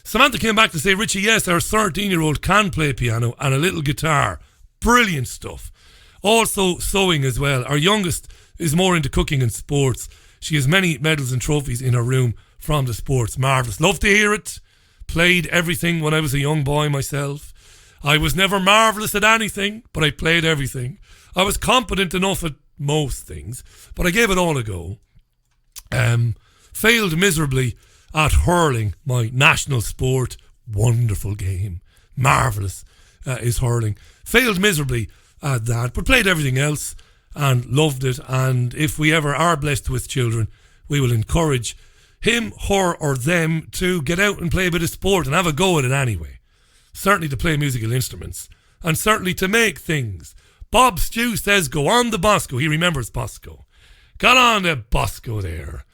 Samantha came back to say, Richie, yes, our 13-year-old can play piano and a little guitar. Brilliant stuff. Also sewing as well. Our youngest is more into cooking and sports. She has many medals and trophies in her room from the sports. Marvellous. Love to hear it. Played everything when I was a young boy myself. I was never marvellous at anything, but I played everything. I was competent enough at most things, but I gave it all a go. Failed miserably at hurling, my national sport. Wonderful game. Marvellous is hurling. Failed miserably at that, but played everything else and loved it. And if we ever are blessed with children, we will encourage him, her or them to get out and play a bit of sport and have a go at it anyway. Certainly to play musical instruments and certainly to make things. Bob Stew says, go on the Bosco. He remembers Bosco. Got on the Bosco there.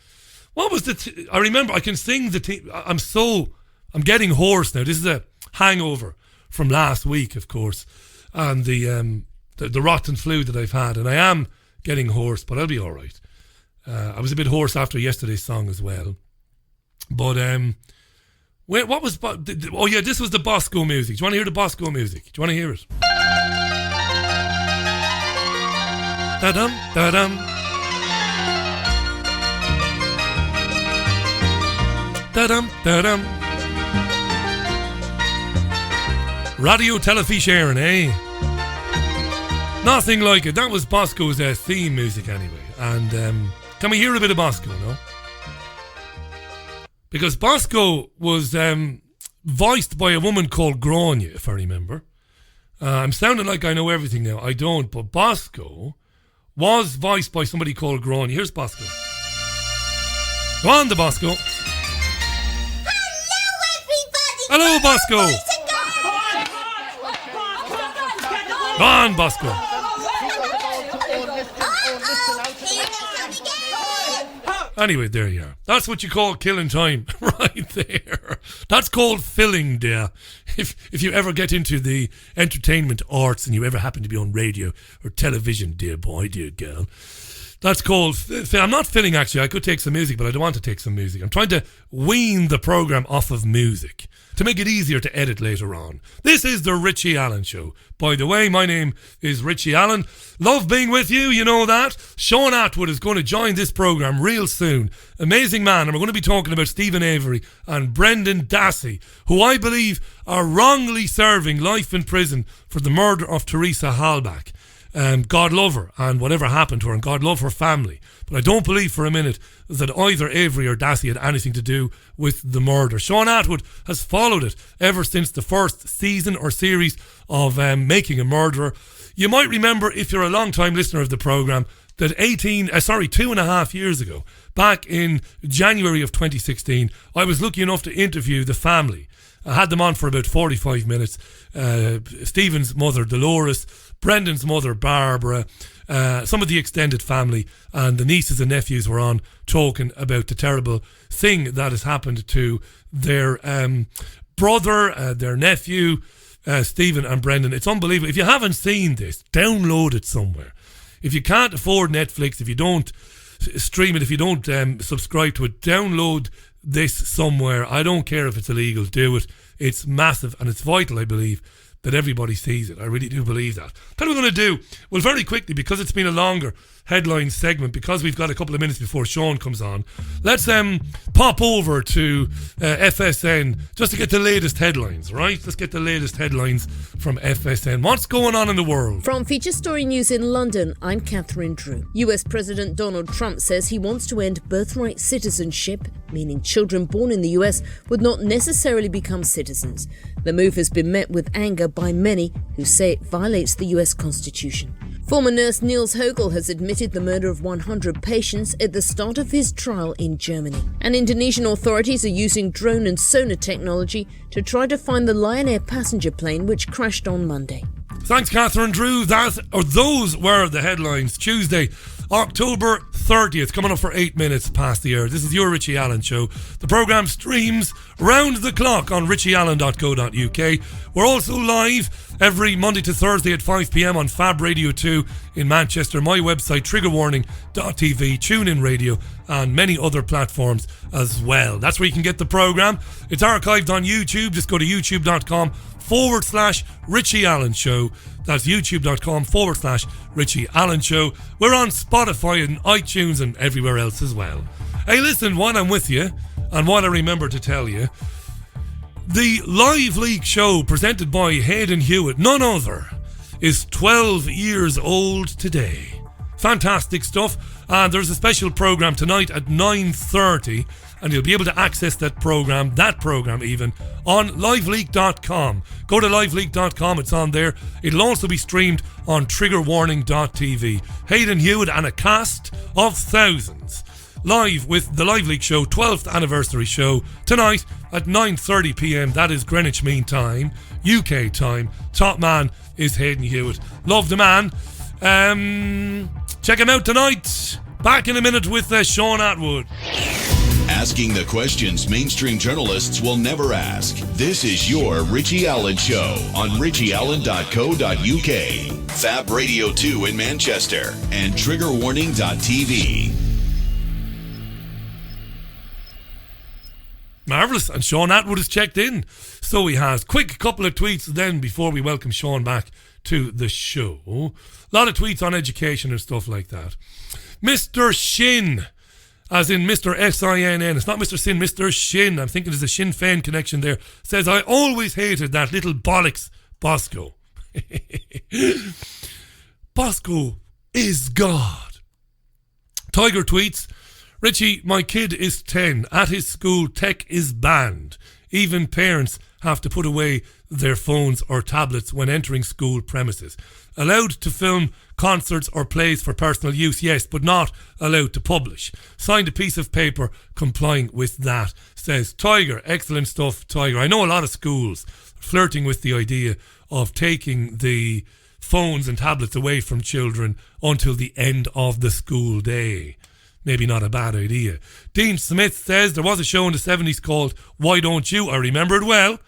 What was the... I remember, I can sing the... I'm getting hoarse now. This is a hangover from last week, of course. And the rotten flu that I've had. And I am getting hoarse, but I'll be all right. I was a bit hoarse after yesterday's song as well. But, what was... Oh, yeah, this was the Bosco music. Do you want to hear the Bosco music? Do you want to hear it? Da-dum, da-dum. Da-dum, da-dum. Radio Telefiche Aaron, eh? Nothing like it. That was Bosco's theme music anyway. And can we hear a bit of Bosco, no? Because Bosco was voiced by a woman called Grania, if I remember. I'm sounding like I know everything now. I don't, but Bosco was voiced by somebody called Grania. Here's Bosco. Go on, the Bosco. Hello, Bosco. Go on, Bosco. Anyway, there you are. That's what you call killing time, right there. That's called filling, dear. If you ever get into the entertainment arts and you ever happen to be on radio or television, dear boy, dear girl, that's called... I'm not filling, actually. I could take some music, but I don't want to take some music. I'm trying to wean the programme off of music to make it easier to edit later on. This is the Richie Allen Show. By the way, my name is Richie Allen. Love being with you, you know that. Shaun Attwood is going to join this programme real soon. Amazing man. And we're going to be talking about Stephen Avery and Brendan Dassey, who I believe are wrongly serving life in prison for the murder of Teresa Halbach. God love her and whatever happened to her, and God love her family. But I don't believe for a minute that either Avery or Dassey had anything to do with the murder. Shaun Attwood has followed it ever since the first season or series of Making a Murderer. You might remember, if you're a long-time listener of the programme, that 2.5 years ago, back in January of 2016, I was lucky enough to interview the family. I had them on for about 45 minutes. Stephen's mother, Dolores, Brendan's mother, Barbara, some of the extended family, and the nieces and nephews were on talking about the terrible thing that has happened to their brother, their nephew, Stephen and Brendan. It's unbelievable. If you haven't seen this, download it somewhere. If you can't afford Netflix, if you don't stream it, if you don't subscribe to it, download this somewhere. I don't care if it's illegal, do it. It's massive and it's vital, I believe, that everybody sees it. I really do believe that. What are we going to do? Well, very quickly, because it's been a longer headline segment, because we've got a couple of minutes before Shaun comes on, let's pop over to FSN just to get the latest headlines, right? Let's get the latest headlines from FSN. What's going on in the world? From Feature Story News in London, I'm Catherine Drew. US President Donald Trump says he wants to end birthright citizenship, meaning children born in the US would not necessarily become citizens citizens. The move has been met with anger by many who say it violates the US Constitution. Former nurse Niels Hogel has admitted the murder of 100 patients at the start of his trial in Germany. And Indonesian authorities are using drone and sonar technology to try to find the Lion Air passenger plane which crashed on Monday. Thanks, Catherine Drew. Those were the headlines. Tuesday, October 30th, coming up for 8 minutes past the hour. This is your Richie Allen Show. The programme streams round the clock on richieallen.co.uk. We're also live every Monday to Thursday at 5 p.m. on Fab Radio 2 in Manchester, my website, triggerwarning.tv, TuneIn Radio, and many other platforms as well. That's where you can get the programme. It's archived on YouTube. Just go to youtube.com/Richie Allen Show. That's youtube.com/Richie Allen Show. We're on Spotify and iTunes and everywhere else as well. Hey, listen, while I'm with you, and what I remember to tell you, the Live Leak show presented by Hayden Hewitt, none other, is 12 years old today. Fantastic stuff. And there's a special programme tonight at 9:30, and you'll be able to access that programme even, on liveleak.com. Go to liveleak.com, it's on there. It'll also be streamed on triggerwarning.tv. Hayden Hewitt and a cast of thousands. Live with the Live Leak Show, 12th anniversary show, tonight at 9:30 p.m. That is Greenwich Mean Time, UK time. Top man is Hayden Hewitt. Love the man. Check him out tonight. Back in a minute with Shaun Attwood. Asking the questions mainstream journalists will never ask. This is your Richie Allen Show on richieallen.co.uk, Fab Radio 2 in Manchester, and triggerwarning.tv. Marvellous. And Shaun Attwood has checked in. So he has. Quick couple of tweets then before we welcome Shaun back to the show. A lot of tweets on education and stuff like that. Mr. Shin, as in Mr. S-I-N-N. It's not Mr. Sin, Mr. Shin. I'm thinking there's a Sinn Féin connection there. Says, I always hated that little bollocks Bosco. Bosco is God. Tiger tweets, Richie, my kid is 10. At his school, tech is banned. Even parents have to put away their phones or tablets when entering school premises. Allowed to film concerts or plays for personal use, yes, but not allowed to publish. Signed a piece of paper complying with that, says Tiger. Excellent stuff, Tiger. I know a lot of schools flirting with the idea of taking the phones and tablets away from children until the end of the school day. Maybe not a bad idea. Dean Smith says there was a show in the 70s called Why Don't You? I remember it well.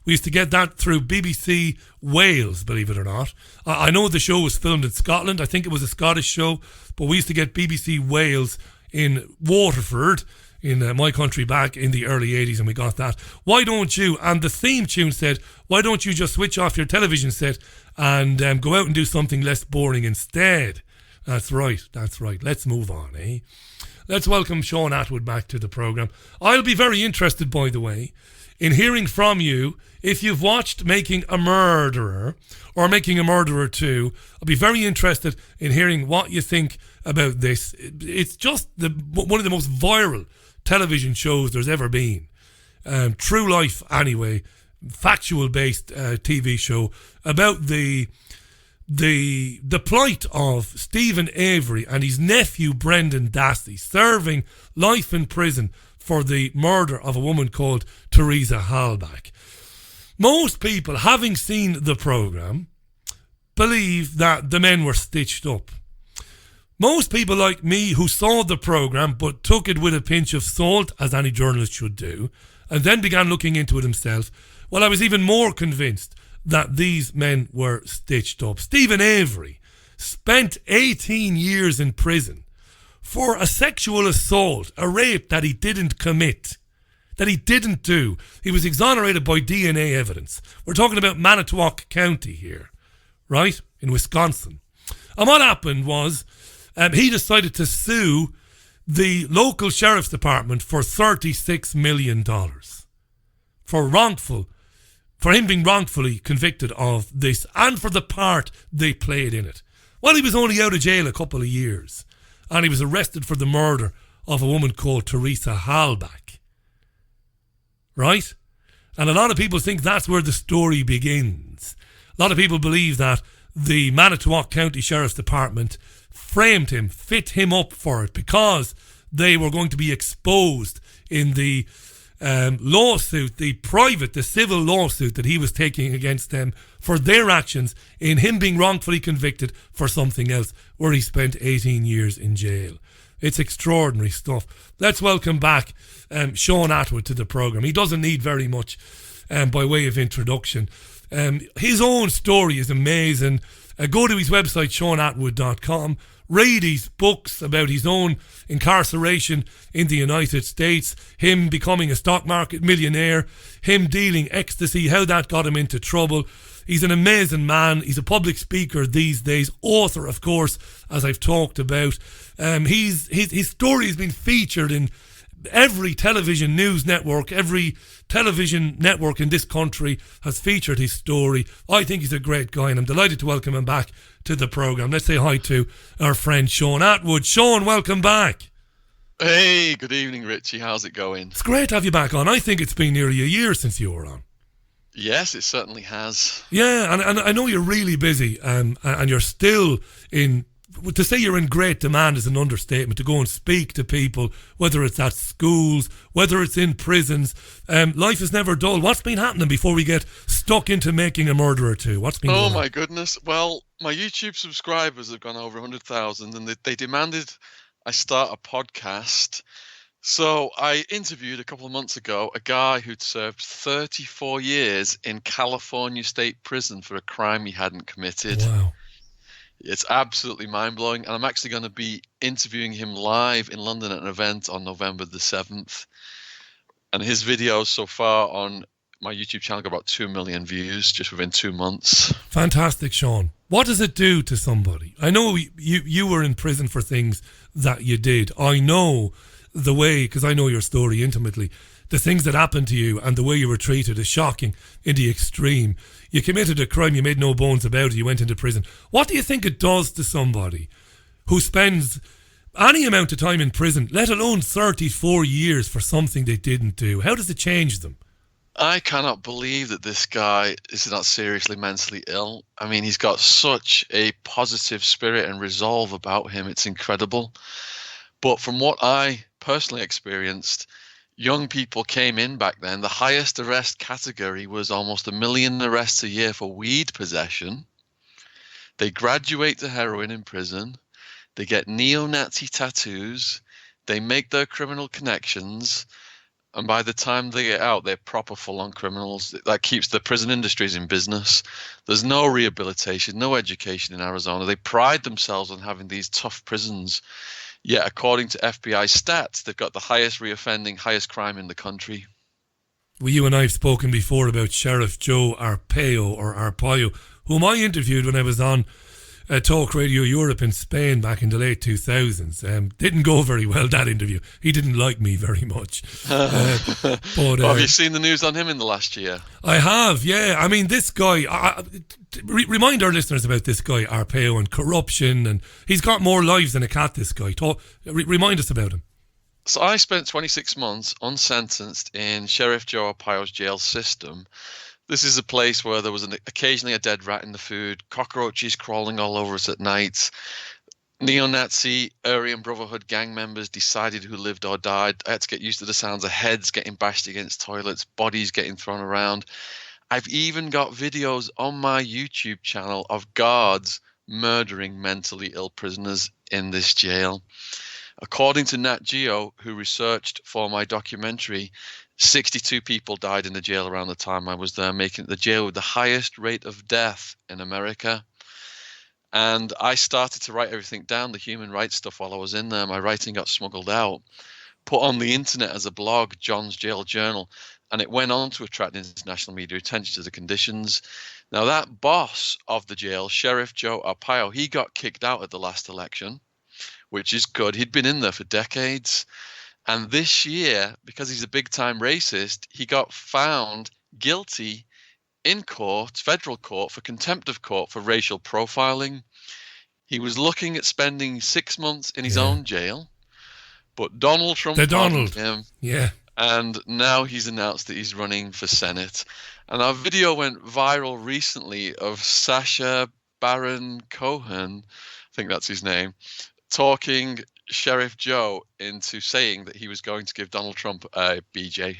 We used to get that through BBC Wales, believe it or not. I know the show was filmed in Scotland. I think it was a Scottish show. But we used to get BBC Wales in Waterford, in my country, back in the early 80s, and we got that. Why don't you? And the theme tune said, why don't you just switch off your television set and go out and do something less boring instead? That's right. Let's move on, eh? Let's welcome Shaun Attwood back to the programme. I'll be very interested, by the way, in hearing from you if you've watched Making a Murderer or Making a Murderer 2. I'll be very interested in hearing what you think about this. It's just one of the most viral television shows there's ever been. True life, anyway, factual-based TV show about the plight of Stephen Avery and his nephew Brendan Dassey, serving life in prison for the murder of a woman called Teresa Halbach. Most people, having seen the programme, believe that the men were stitched up. Most people like me who saw the programme but took it with a pinch of salt, as any journalist should do, and then began looking into it himself, well, I was even more convinced that these men were stitched up. Stephen Avery spent 18 years in prison for a sexual assault, a rape that he didn't commit, that he didn't do. He was exonerated by DNA evidence. We're talking about Manitowoc County here, right, in Wisconsin. And what happened was he decided to sue the local sheriff's department for $36 million for him being wrongfully convicted of this and for the part they played in it. Well, he was only out of jail a couple of years, and he was arrested for the murder of a woman called Teresa Halbach. Right? And a lot of people think that's where the story begins. A lot of people believe that the Manitowoc County Sheriff's Department framed him, fit him up for it, because they were going to be exposed in the lawsuit, the civil lawsuit that he was taking against them for their actions in him being wrongfully convicted for something else, where he spent 18 years in jail. It's extraordinary stuff. Let's welcome back Shaun Attwood to the programme. He doesn't need very much by way of introduction. His own story is amazing. Go to his website, ShaunAttwood.com. Read his books about his own incarceration in the United States, him becoming a stock market millionaire, him dealing ecstasy, how that got him into trouble. He's an amazing man. He's a public speaker these days, author, of course, as I've talked about. His story has been featured in every television news network, every television network in this country has featured his story. I think he's a great guy, and I'm delighted to welcome him back to the programme. Let's say hi to our friend Shaun Attwood. Shaun, welcome back. Hey, good evening, Richie. How's it going? It's great to have you back on. I think it's been nearly a year since you were on. Yes, it certainly has. Yeah, and I know you're really busy, and you're still in... To say you're in great demand is an understatement. To go and speak to people, whether it's at schools, whether it's in prisons. Life is never dull. What's been happening before we get stuck into Making a Murderer 2? What's been going on? My goodness. Well, my YouTube subscribers have gone over 100,000, and they demanded I start a podcast. So I interviewed a couple of months ago a guy who'd served 34 years in California State Prison for a crime he hadn't committed. Wow. It's absolutely mind-blowing, and I'm actually going to be interviewing him live in London at an event on November the 7th. And his videos so far on my YouTube channel got about 2 million views just within 2 months. Fantastic, Shaun. What does it do to somebody? I know you were in prison for things that you did. I know the way, because I know your story intimately, the things that happened to you and the way you were treated is shocking in the extreme. You committed a crime, you made no bones about it, you went into prison. What do you think it does to somebody who spends any amount of time in prison, let alone 34 years for something they didn't do? How does it change them? I cannot believe that this guy is not seriously mentally ill. I mean, he's got such a positive spirit and resolve about him. It's incredible. But from what I personally experienced, young people came in back then. The highest arrest category was almost 1 million arrests a year for weed possession. They graduate to heroin in prison. They get neo-Nazi tattoos. They make their criminal connections. And by the time they get out, they're proper full-on criminals. That keeps the prison industries in business. There's no rehabilitation, no education in Arizona. They pride themselves on having these tough prisons. Yet, according to FBI stats, they've got the highest reoffending, highest crime in the country. Well, you and I have spoken before about Sheriff Joe Arpaio, whom I interviewed when I was on Talk Radio Europe in Spain back in the late 2000s. Didn't go very well, that interview. He didn't like me very much. But have you seen the news on him in the last year? I have, yeah. I mean, this guy... remind our listeners about this guy, Arpaio, and corruption, and he's got more lives than a cat, this guy. Remind us about him. So I spent 26 months unsentenced in Sheriff Joe Arpaio's jail system. This is a place where there was occasionally a dead rat in the food, cockroaches crawling all over us at night. Neo-Nazi Aryan Brotherhood gang members decided who lived or died. I had to get used to the sounds of heads getting bashed against toilets, bodies getting thrown around. I've even got videos on my YouTube channel of guards murdering mentally ill prisoners in this jail. According to Nat Geo, who researched for my documentary, 62 people died in the jail around the time I was there, making it the jail with the highest rate of death in America. And I started to write everything down, the human rights stuff, while I was in there. My writing got smuggled out, put on the internet as a blog, John's Jail Journal, and it went on to attract international media attention to the conditions. Now, that boss of the jail, Sheriff Joe Arpaio, he got kicked out at the last election, which is good. He'd been in there for decades. And this year, because he's a big-time racist, he got found guilty in court, federal court, for contempt of court for racial profiling. He was looking at spending 6 months in his own jail, but Donald Trump pardoned him. Yeah. And now he's announced that he's running for Senate. And our video went viral recently of Sacha Baron Cohen, I think that's his name, talking Sheriff Joe into saying that he was going to give Donald Trump a BJ.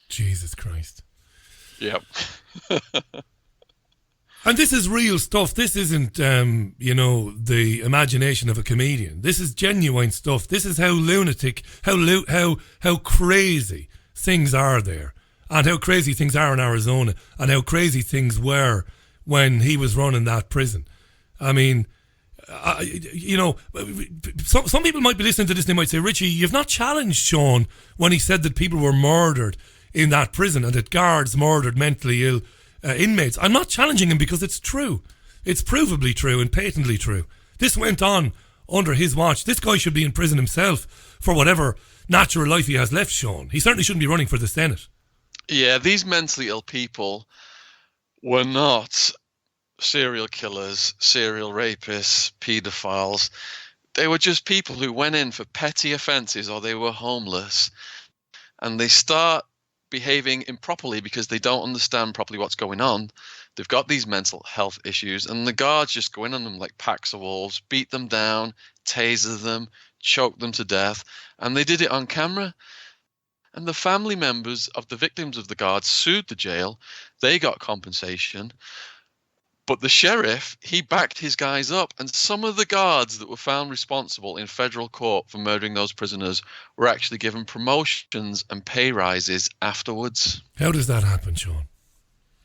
Jesus Christ. Yep. And this is real stuff. This isn't, the imagination of a comedian. This is genuine stuff. This is how lunatic, how crazy things are there, and how crazy things are in Arizona, and how crazy things were when he was running that prison. I mean, some people might be listening to this and they might say, Richie, you've not challenged Shaun when he said that people were murdered in that prison and that guards murdered mentally ill inmates. I'm not challenging him because it's true. It's provably true and patently true. This went on under his watch. This guy should be in prison himself for whatever natural life he has left, Shaun. He certainly shouldn't be running for the Senate. Yeah, these mentally ill people were not serial killers, serial rapists, paedophiles. They were just people who went in for petty offences or they were homeless. And they start behaving improperly because they don't understand properly what's going on. They've got these mental health issues, and the guards just go in on them like packs of wolves, beat them down, taser them, choke them to death, and they did it on camera. And the family members of the victims of the guards sued the jail. They got compensation. But the sheriff, he backed his guys up, and some of the guards that were found responsible in federal court for murdering those prisoners were actually given promotions and pay rises afterwards. How does that happen, Shaun?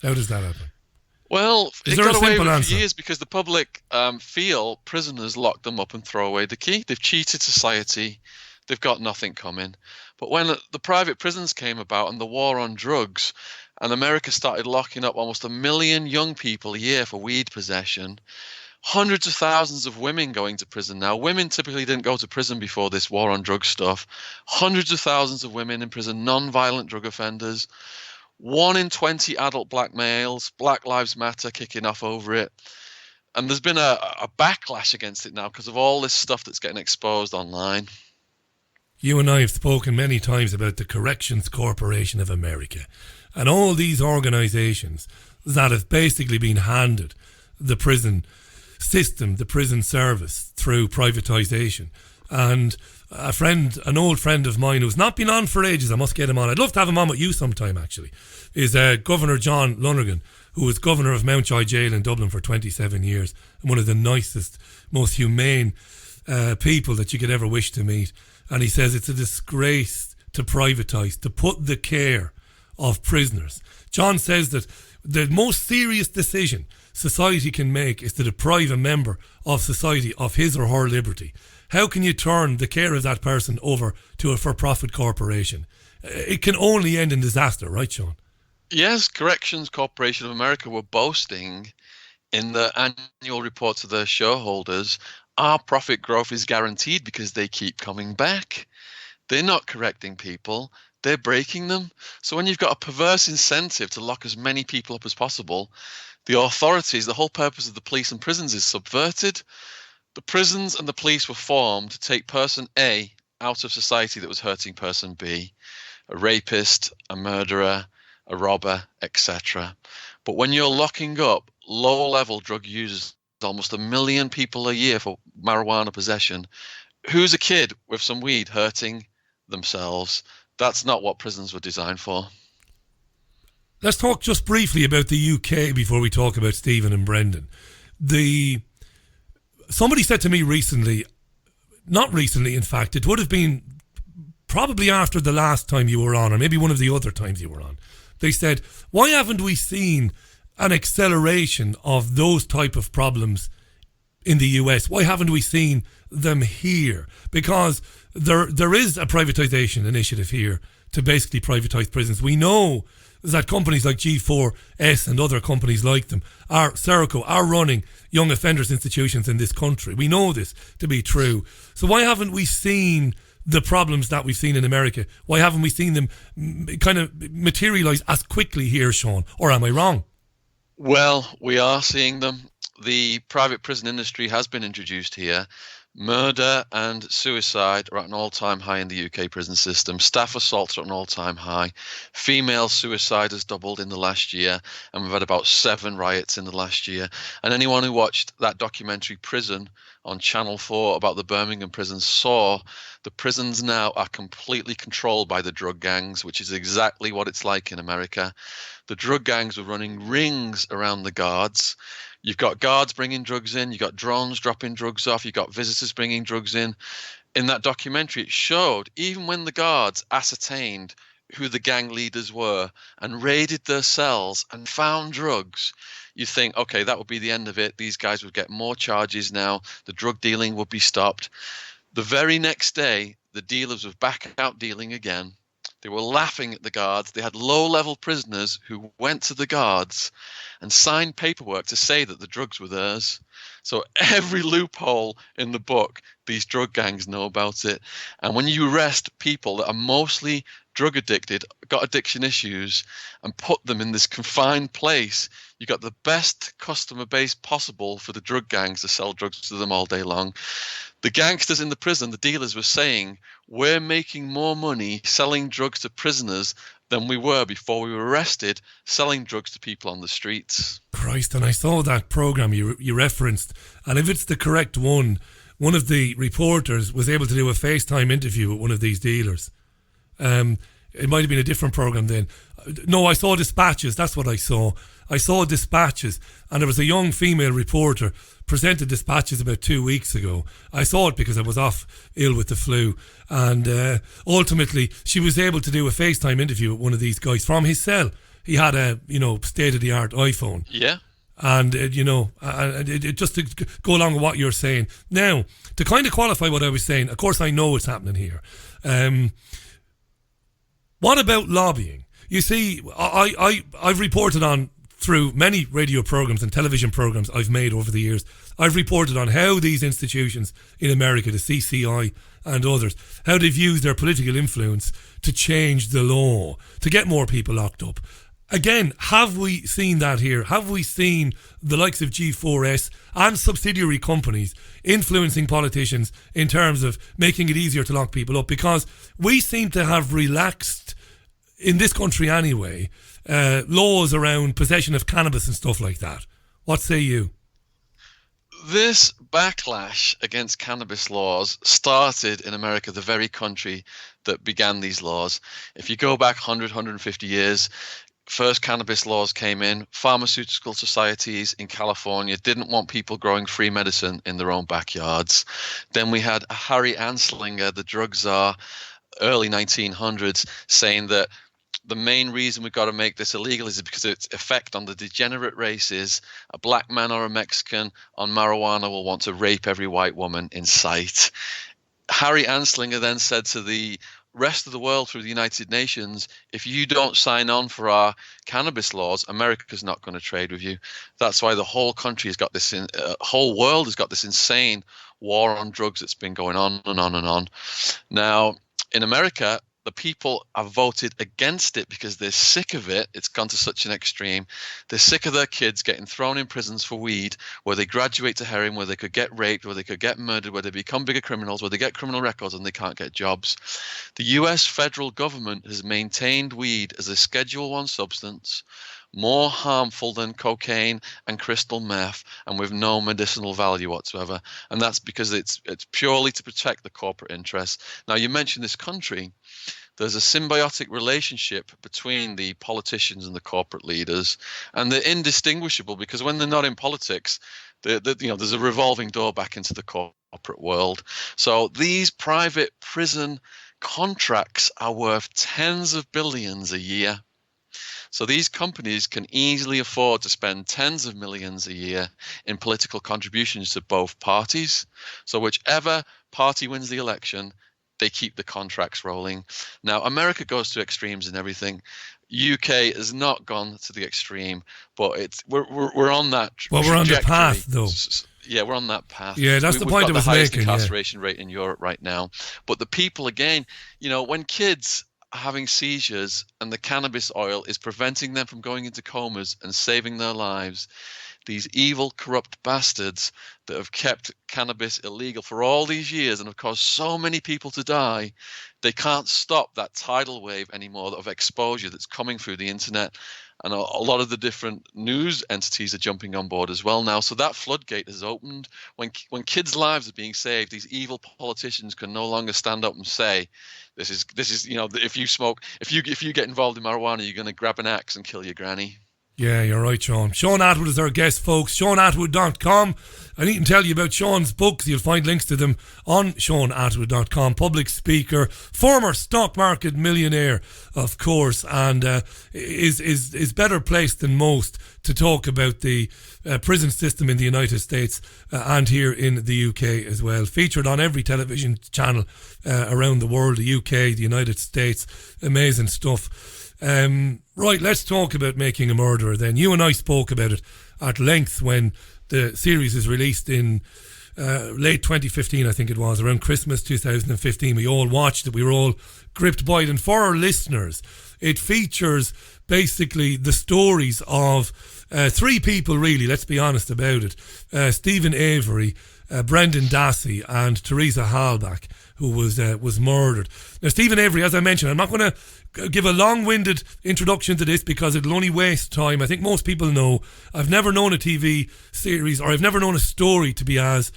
How does that happen? Well, Is it there got a away simple with answer? for years because the public feel prisoners lock them up and throw away the key. They've cheated society. They've got nothing coming. But when the private prisons came about and the war on drugs, and America started locking up almost 1 million young people a year for weed possession, hundreds of thousands of women going to prison now. Women typically didn't go to prison before this war on drug stuff. Hundreds of thousands of women in prison, non-violent drug offenders. 1 in 20 adult black males, Black Lives Matter kicking off over it. And there's been a backlash against it now because of all this stuff that's getting exposed online. You and I have spoken many times about the Corrections Corporation of America and all these organisations that have basically been handed the prison system, the prison service through privatisation. And an old friend of mine who's not been on for ages, I must get him on. I'd love to have him on with you sometime, actually, is Governor John Lonergan, who was governor of Mountjoy Jail in Dublin for 27 years and one of the nicest, most humane people that you could ever wish to meet. And he says it's a disgrace to privatise, to put the care of prisoners. John says that the most serious decision society can make is to deprive a member of society of his or her liberty. How can you turn the care of that person over to a for-profit corporation? It can only end in disaster, right, Shaun? Yes, Corrections Corporation of America were boasting in the annual report to their shareholders, our profit growth is guaranteed because they keep coming back. They're not correcting people, they're breaking them. So when you've got a perverse incentive to lock as many people up as possible, the authorities, the whole purpose of the police and prisons is subverted. The prisons and the police were formed to take person A out of society that was hurting person B, a rapist, a murderer, a robber, etc. But when you're locking up low-level drug users, almost 1 million people a year for marijuana possession, who's a kid with some weed hurting themselves? That's not what prisons were designed for. Let's talk just briefly about the UK before we talk about Stephen and Brendan. Somebody said to me recently, not recently in fact, it would have been probably after the last time you were on, or maybe one of the other times you were on. They said, why haven't we seen an acceleration of those type of problems in the US? Why haven't we seen them here? Because there is a privatisation initiative here to basically privatise prisons. We know that companies like G4S and other companies like them Serco are running young offenders institutions in this country. We know this to be true. So why haven't we seen the problems that we've seen in America? Why haven't we seen them kind of materialise as quickly here, Shaun? Or am I wrong? Well, we are seeing them. The private prison industry has been introduced here, Murder and suicide are at an all-time high in the UK prison system. Staff assaults are at an all-time high. Female suicide has doubled in the last year, and we've had about 7 riots in the last year. And anyone who watched that documentary Prison on Channel 4 about the Birmingham prisons saw the prisons now are completely controlled by the drug gangs, which is exactly what it's like in America. The drug gangs were running rings around the guards. You've got guards bringing drugs in. You've got drones dropping drugs off. You've got visitors bringing drugs in. In that documentary, it showed even when the guards ascertained who the gang leaders were and raided their cells and found drugs, you think, okay, that would be the end of it. These guys would get more charges now. The drug dealing would be stopped. The very next day, the dealers were back out dealing again. They were laughing at the guards. They had low-level prisoners who went to the guards and signed paperwork to say that the drugs were theirs. So every loophole in the book, these drug gangs know about it. And when you arrest people that are mostly drug addicted, got addiction issues, and put them in this confined place, you got the best customer base possible for the drug gangs to sell drugs to them all day long. The gangsters in the prison, the dealers, were saying, we're making more money selling drugs to prisoners than we were before we were arrested selling drugs to people on the streets. Christ, and I saw that programme you referenced, and if it's the correct one of the reporters was able to do a FaceTime interview with one of these dealers. It might have been a different programme then. No, I saw Dispatches, that's what I saw. I saw Dispatches, and there was a young female reporter presented Dispatches about 2 weeks ago. I saw it because I was off ill with the flu, and ultimately she was able to do a FaceTime interview with one of these guys from his cell. He had a, state-of-the-art iPhone. Yeah. And, just to go along with what you're saying. Now, to kind of qualify what I was saying, of course I know what's happening here. What about lobbying? You see, I've reported on, through many radio programs and television programs I've made over the years, I've reported on how these institutions in America, the CCI and others, how they've used their political influence to change the law, to get more people locked up. Again, have we seen that here? Have we seen the likes of G4S and subsidiary companies influencing politicians in terms of making it easier to lock people up? Because we seem to have relaxed, in this country anyway, laws around possession of cannabis and stuff like that. What say you? This backlash against cannabis laws started in America, the very country that began these laws. If you go back 100, 150 years, first cannabis laws came in. Pharmaceutical societies in California didn't want people growing free medicine in their own backyards. Then we had Harry Anslinger, the drug czar, early 1900s, saying that the main reason we've got to make this illegal is because its effect on the degenerate races, a black man or a Mexican on marijuana will want to rape every white woman in sight. Harry Anslinger then said to the rest of the world through the United Nations, if you don't sign on for our cannabis laws, America's not going to trade with you. That's why the whole country has got this, whole world has got this insane war on drugs that's been going on and on and on. Now, in America, the people have voted against it because they're sick of it. It's gone to such an extreme. They're sick of their kids getting thrown in prisons for weed, where they graduate to heroin, where they could get raped, where they could get murdered, where they become bigger criminals, where they get criminal records and they can't get jobs. The US federal government has maintained weed as a Schedule I substance, more harmful than cocaine and crystal meth, and with no medicinal value whatsoever. And that's because it's purely to protect the corporate interests. Now, you mentioned this country. There's a symbiotic relationship between the politicians and the corporate leaders, and they're indistinguishable because when they're not in politics, there's a revolving door back into the corporate world. So these private prison contracts are worth tens of billions a year. So these companies can easily afford to spend tens of millions a year in political contributions to both parties. So whichever party wins the election, they keep the contracts rolling. Now, America goes to extremes in everything. UK has not gone to the extreme, but we're on that trajectory. Well, we're on the path, though. Yeah, we're on that path. Yeah, that's the point I was making. We've got the highest incarceration rate in Europe right now. But the people, again, when kids having seizures and the cannabis oil is preventing them from going into comas and saving their lives, these evil, corrupt bastards that have kept cannabis illegal for all these years and have caused so many people to die, they can't stop that tidal wave anymore of exposure that's coming through the internet. And a lot of the different news entities are jumping on board as well now. So that floodgate has opened. When kids' lives are being saved, these evil politicians can no longer stand up and say, "This is if you get involved in marijuana, you're going to grab an axe and kill your granny." Yeah, you're right, Shaun. Shaun Attwood is our guest, folks. ShaunAttwood.com. I need to tell you about Shaun's books. You'll find links to them on ShaunAttwood.com. Public speaker, former stock market millionaire, of course, and is better placed than most to talk about the prison system in the United States and here in the UK as well. Featured on every television channel around the world, the UK, the United States. Amazing stuff. Right, let's talk about Making a Murderer then. You and I spoke about it at length when the series is released in late 2015, I think it was, around Christmas 2015. We all watched it, we were all gripped by it. And for our listeners, it features basically the stories of three people, really, let's be honest about it. Stephen Avery, Brendan Dassey and Teresa Halbach, who was murdered. Now, Stephen Avery, as I mentioned, I'm not going to give a long-winded introduction to this because it'll only waste time. I think most people know. I've never known a TV series, or I've never known a story to be as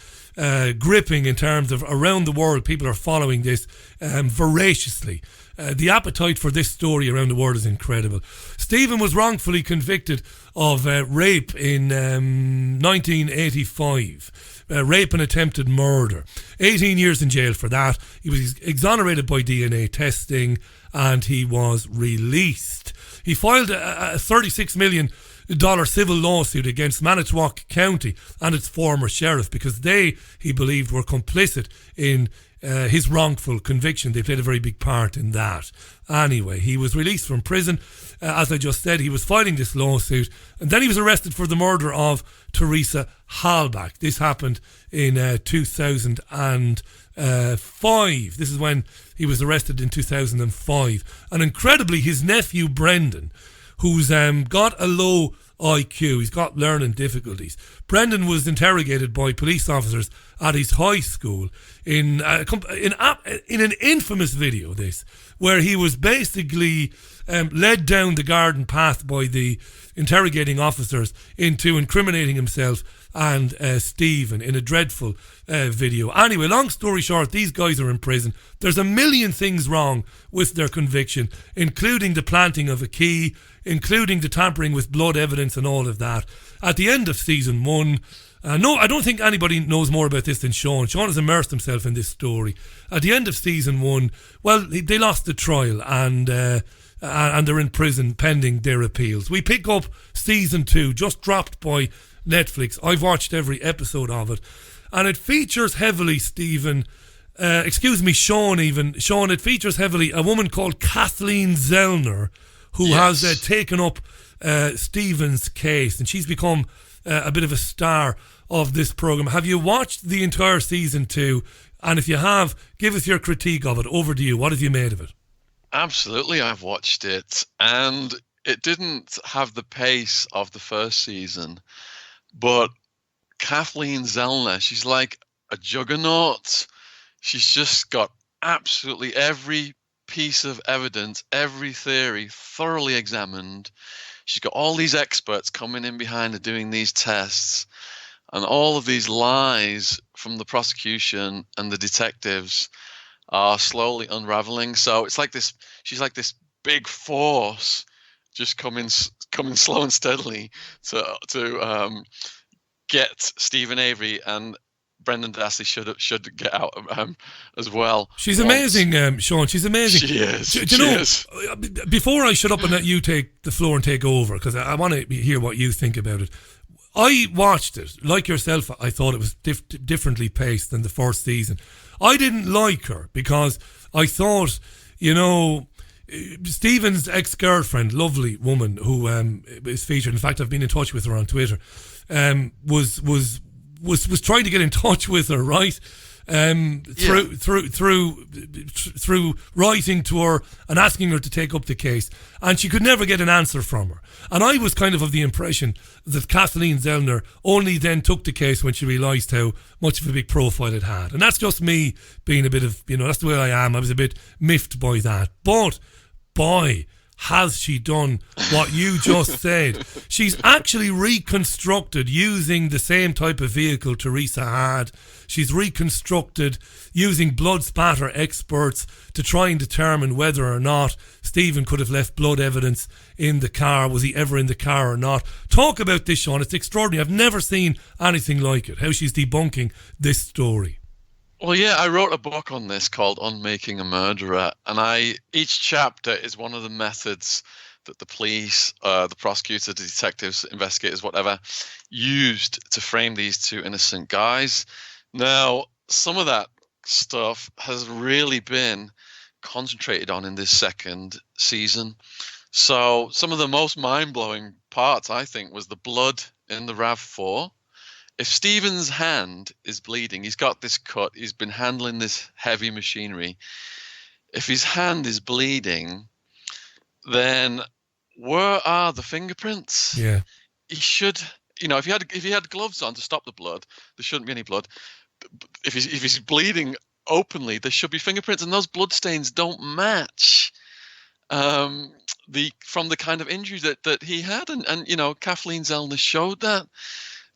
gripping in terms of around the world. People are following this voraciously. The appetite for this story around the world is incredible. Stephen was wrongfully convicted of rape in 1985. Rape and attempted murder. 18 years in jail for that. He was exonerated by DNA testing and he was released. He filed a $36 million civil lawsuit against Manitowoc County and its former sheriff because they, he believed, were complicit in his wrongful conviction. They played a very big part in that. Anyway, he was released from prison. As I just said, he was filing this lawsuit, and then he was arrested for the murder of Teresa Halbach. This happened in 2005. This is when he was arrested in 2005. And incredibly, his nephew Brendan, who's got a low IQ, he's got learning difficulties. Brendan was interrogated by police officers at his high school in an infamous video, this, where he was basically led down the garden path by the interrogating officers into incriminating himself and Stephen in a dreadful video. Anyway, long story short, these guys are in prison. There's a million things wrong with their conviction, including the planting of a key, including the tampering with blood evidence and all of that. At the end of season 1, no, I don't think anybody knows more about this than Shaun. Shaun has immersed himself in this story. At the end of season 1, well, they lost the trial and they're in prison pending their appeals. We pick up season 2, just dropped by Netflix. I've watched every episode of it, and it features heavily Shaun, it features heavily a woman called Kathleen Zellner, who has taken up Stephen's case, and she's become a bit of a star of this programme. Have you watched the entire season 2? And if you have, give us your critique of it. Over to you. What have you made of it? Absolutely, I've watched it, and it didn't have the pace of the first season, but Kathleen Zellner, she's like a juggernaut. She's just got absolutely every piece of evidence, every theory thoroughly examined. She's got all these experts coming in behind her doing these tests, and all of these lies from the prosecution and the detectives are slowly unraveling. So it's like this, she's like this big force just coming slow and steadily to get Stephen Avery and Brendan Dassey should get out as well. She's amazing, Shaun. She's amazing. She is. Do you know, before I shut up and let you take the floor and take over, because I want to hear what you think about it. I watched it. Like yourself, I thought it was differently paced than the first season. I didn't like her because I thought, Stephen's ex-girlfriend, lovely woman who is featured. In fact, I've been in touch with her on Twitter. Was trying to get in touch with her, right? through writing to her and asking her to take up the case, and she could never get an answer from her. And I was kind of the impression that Kathleen Zellner only then took the case when she realised how much of a big profile it had. And that's just me being a bit of, that's the way I am. I was a bit miffed by that. But, boy, has she done what you just said. She's actually reconstructed using the same type of vehicle Teresa had. She's reconstructed using blood spatter experts to try and determine whether or not Stephen could have left blood evidence in the car. Was he ever in the car or not? Talk about this, Shaun. It's extraordinary. I've never seen anything like it, how she's debunking this story. Well, yeah, I wrote a book on this called Unmaking a Murderer, and each chapter is one of the methods that the police, the prosecutor, the detectives, investigators, whatever, used to frame these two innocent guys. Now, some of that stuff has really been concentrated on in this second season. So some of the most mind-blowing parts, I think, was the blood in the RAV4. If Stephen's hand is bleeding, he's got this cut, he's been handling this heavy machinery. If his hand is bleeding, then where are the fingerprints? Yeah. He should, if he had gloves on to stop the blood, there shouldn't be any blood. If he's bleeding openly, there should be fingerprints, and those blood stains don't match from the kind of injury that he had. And Kathleen Zellner showed that.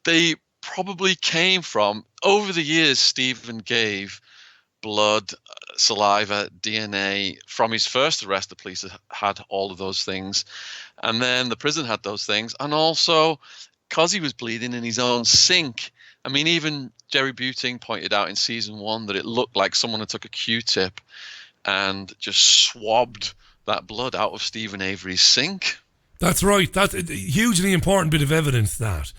They probably came from, over the years, Stephen gave blood, saliva, DNA. From his first arrest, the police had all of those things. And then the prison had those things. And also, because he was bleeding in his own sink. I mean, even Jerry Buting pointed out in season 1 that it looked like someone had took a Q-tip and just swabbed that blood out of Stephen Avery's sink. That's right. That's a hugely important bit of evidence, that.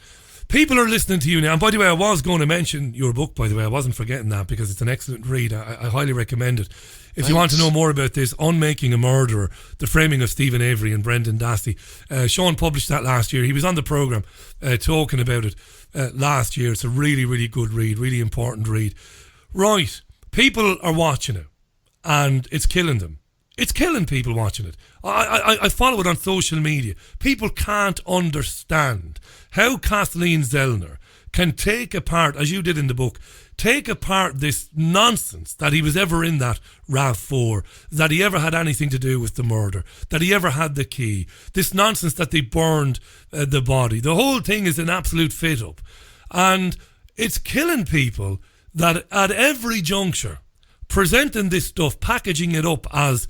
People are listening to you now. And by the way, I was going to mention your book, by the way. I wasn't forgetting that, because it's an excellent read. I highly recommend it. If you want to know more about this, Unmaking a Murderer, the framing of Stephen Avery and Brendan Dassey. Shaun published that last year. He was on the programme talking about it last year. It's a really, really good read, really important read. Right. People are watching it, and it's killing them. It's killing people watching it. I follow it on social media. People can't understand how Kathleen Zellner can take apart, as you did in the book, take apart this nonsense that he was ever in that RAV4, that he ever had anything to do with the murder, that he ever had the key, this nonsense that they burned the body. The whole thing is an absolute fit-up. And it's killing people that at every juncture, presenting this stuff, packaging it up as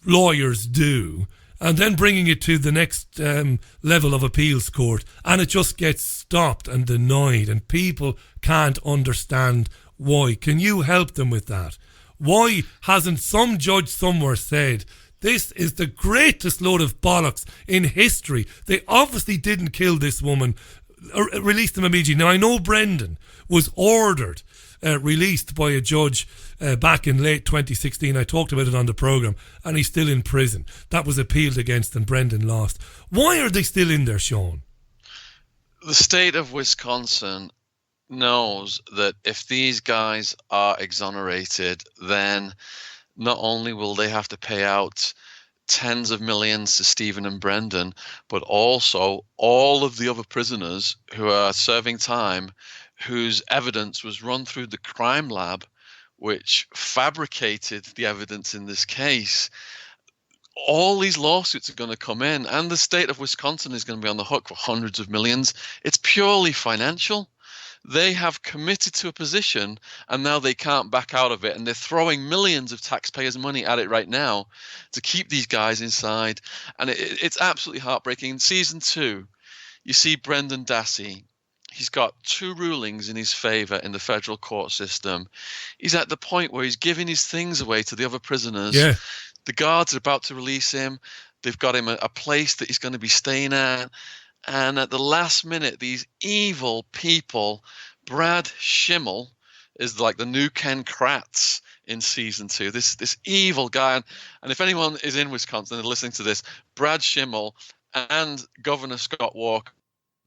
lawyers do, and then bringing it to the next level of appeals court, and it just gets stopped and denied, and people can't understand why. Can you help them with that? Why hasn't some judge somewhere said, this is the greatest load of bollocks in history? They obviously didn't kill this woman. Release them immediately. Now, I know Brendan was ordered released by a judge back in late 2016. I talked about it on the programme, and he's still in prison. That was appealed against and Brendan lost. Why are they still in there, Shaun? The state of Wisconsin knows that if these guys are exonerated, then not only will they have to pay out tens of millions to Stephen and Brendan, but also all of the other prisoners who are serving time, whose evidence was run through the crime lab, which fabricated the evidence in this case. All these lawsuits are going to come in, and the state of Wisconsin is going to be on the hook for hundreds of millions. It's purely financial. They have committed to a position, and now they can't back out of it, and they're throwing millions of taxpayers' money at it right now to keep these guys inside. And it's absolutely heartbreaking. In season 2, you see Brendan Dassey. He's got 2 rulings in his favour in the federal court system. He's at the point where he's giving his things away to the other prisoners. Yeah. The guards are about to release him. They've got him a place that he's going to be staying at. And at the last minute, these evil people, Brad Schimmel is like the new Ken Kratz in season 2. This evil guy. And if anyone is in Wisconsin and listening to this, Brad Schimmel and Governor Scott Walker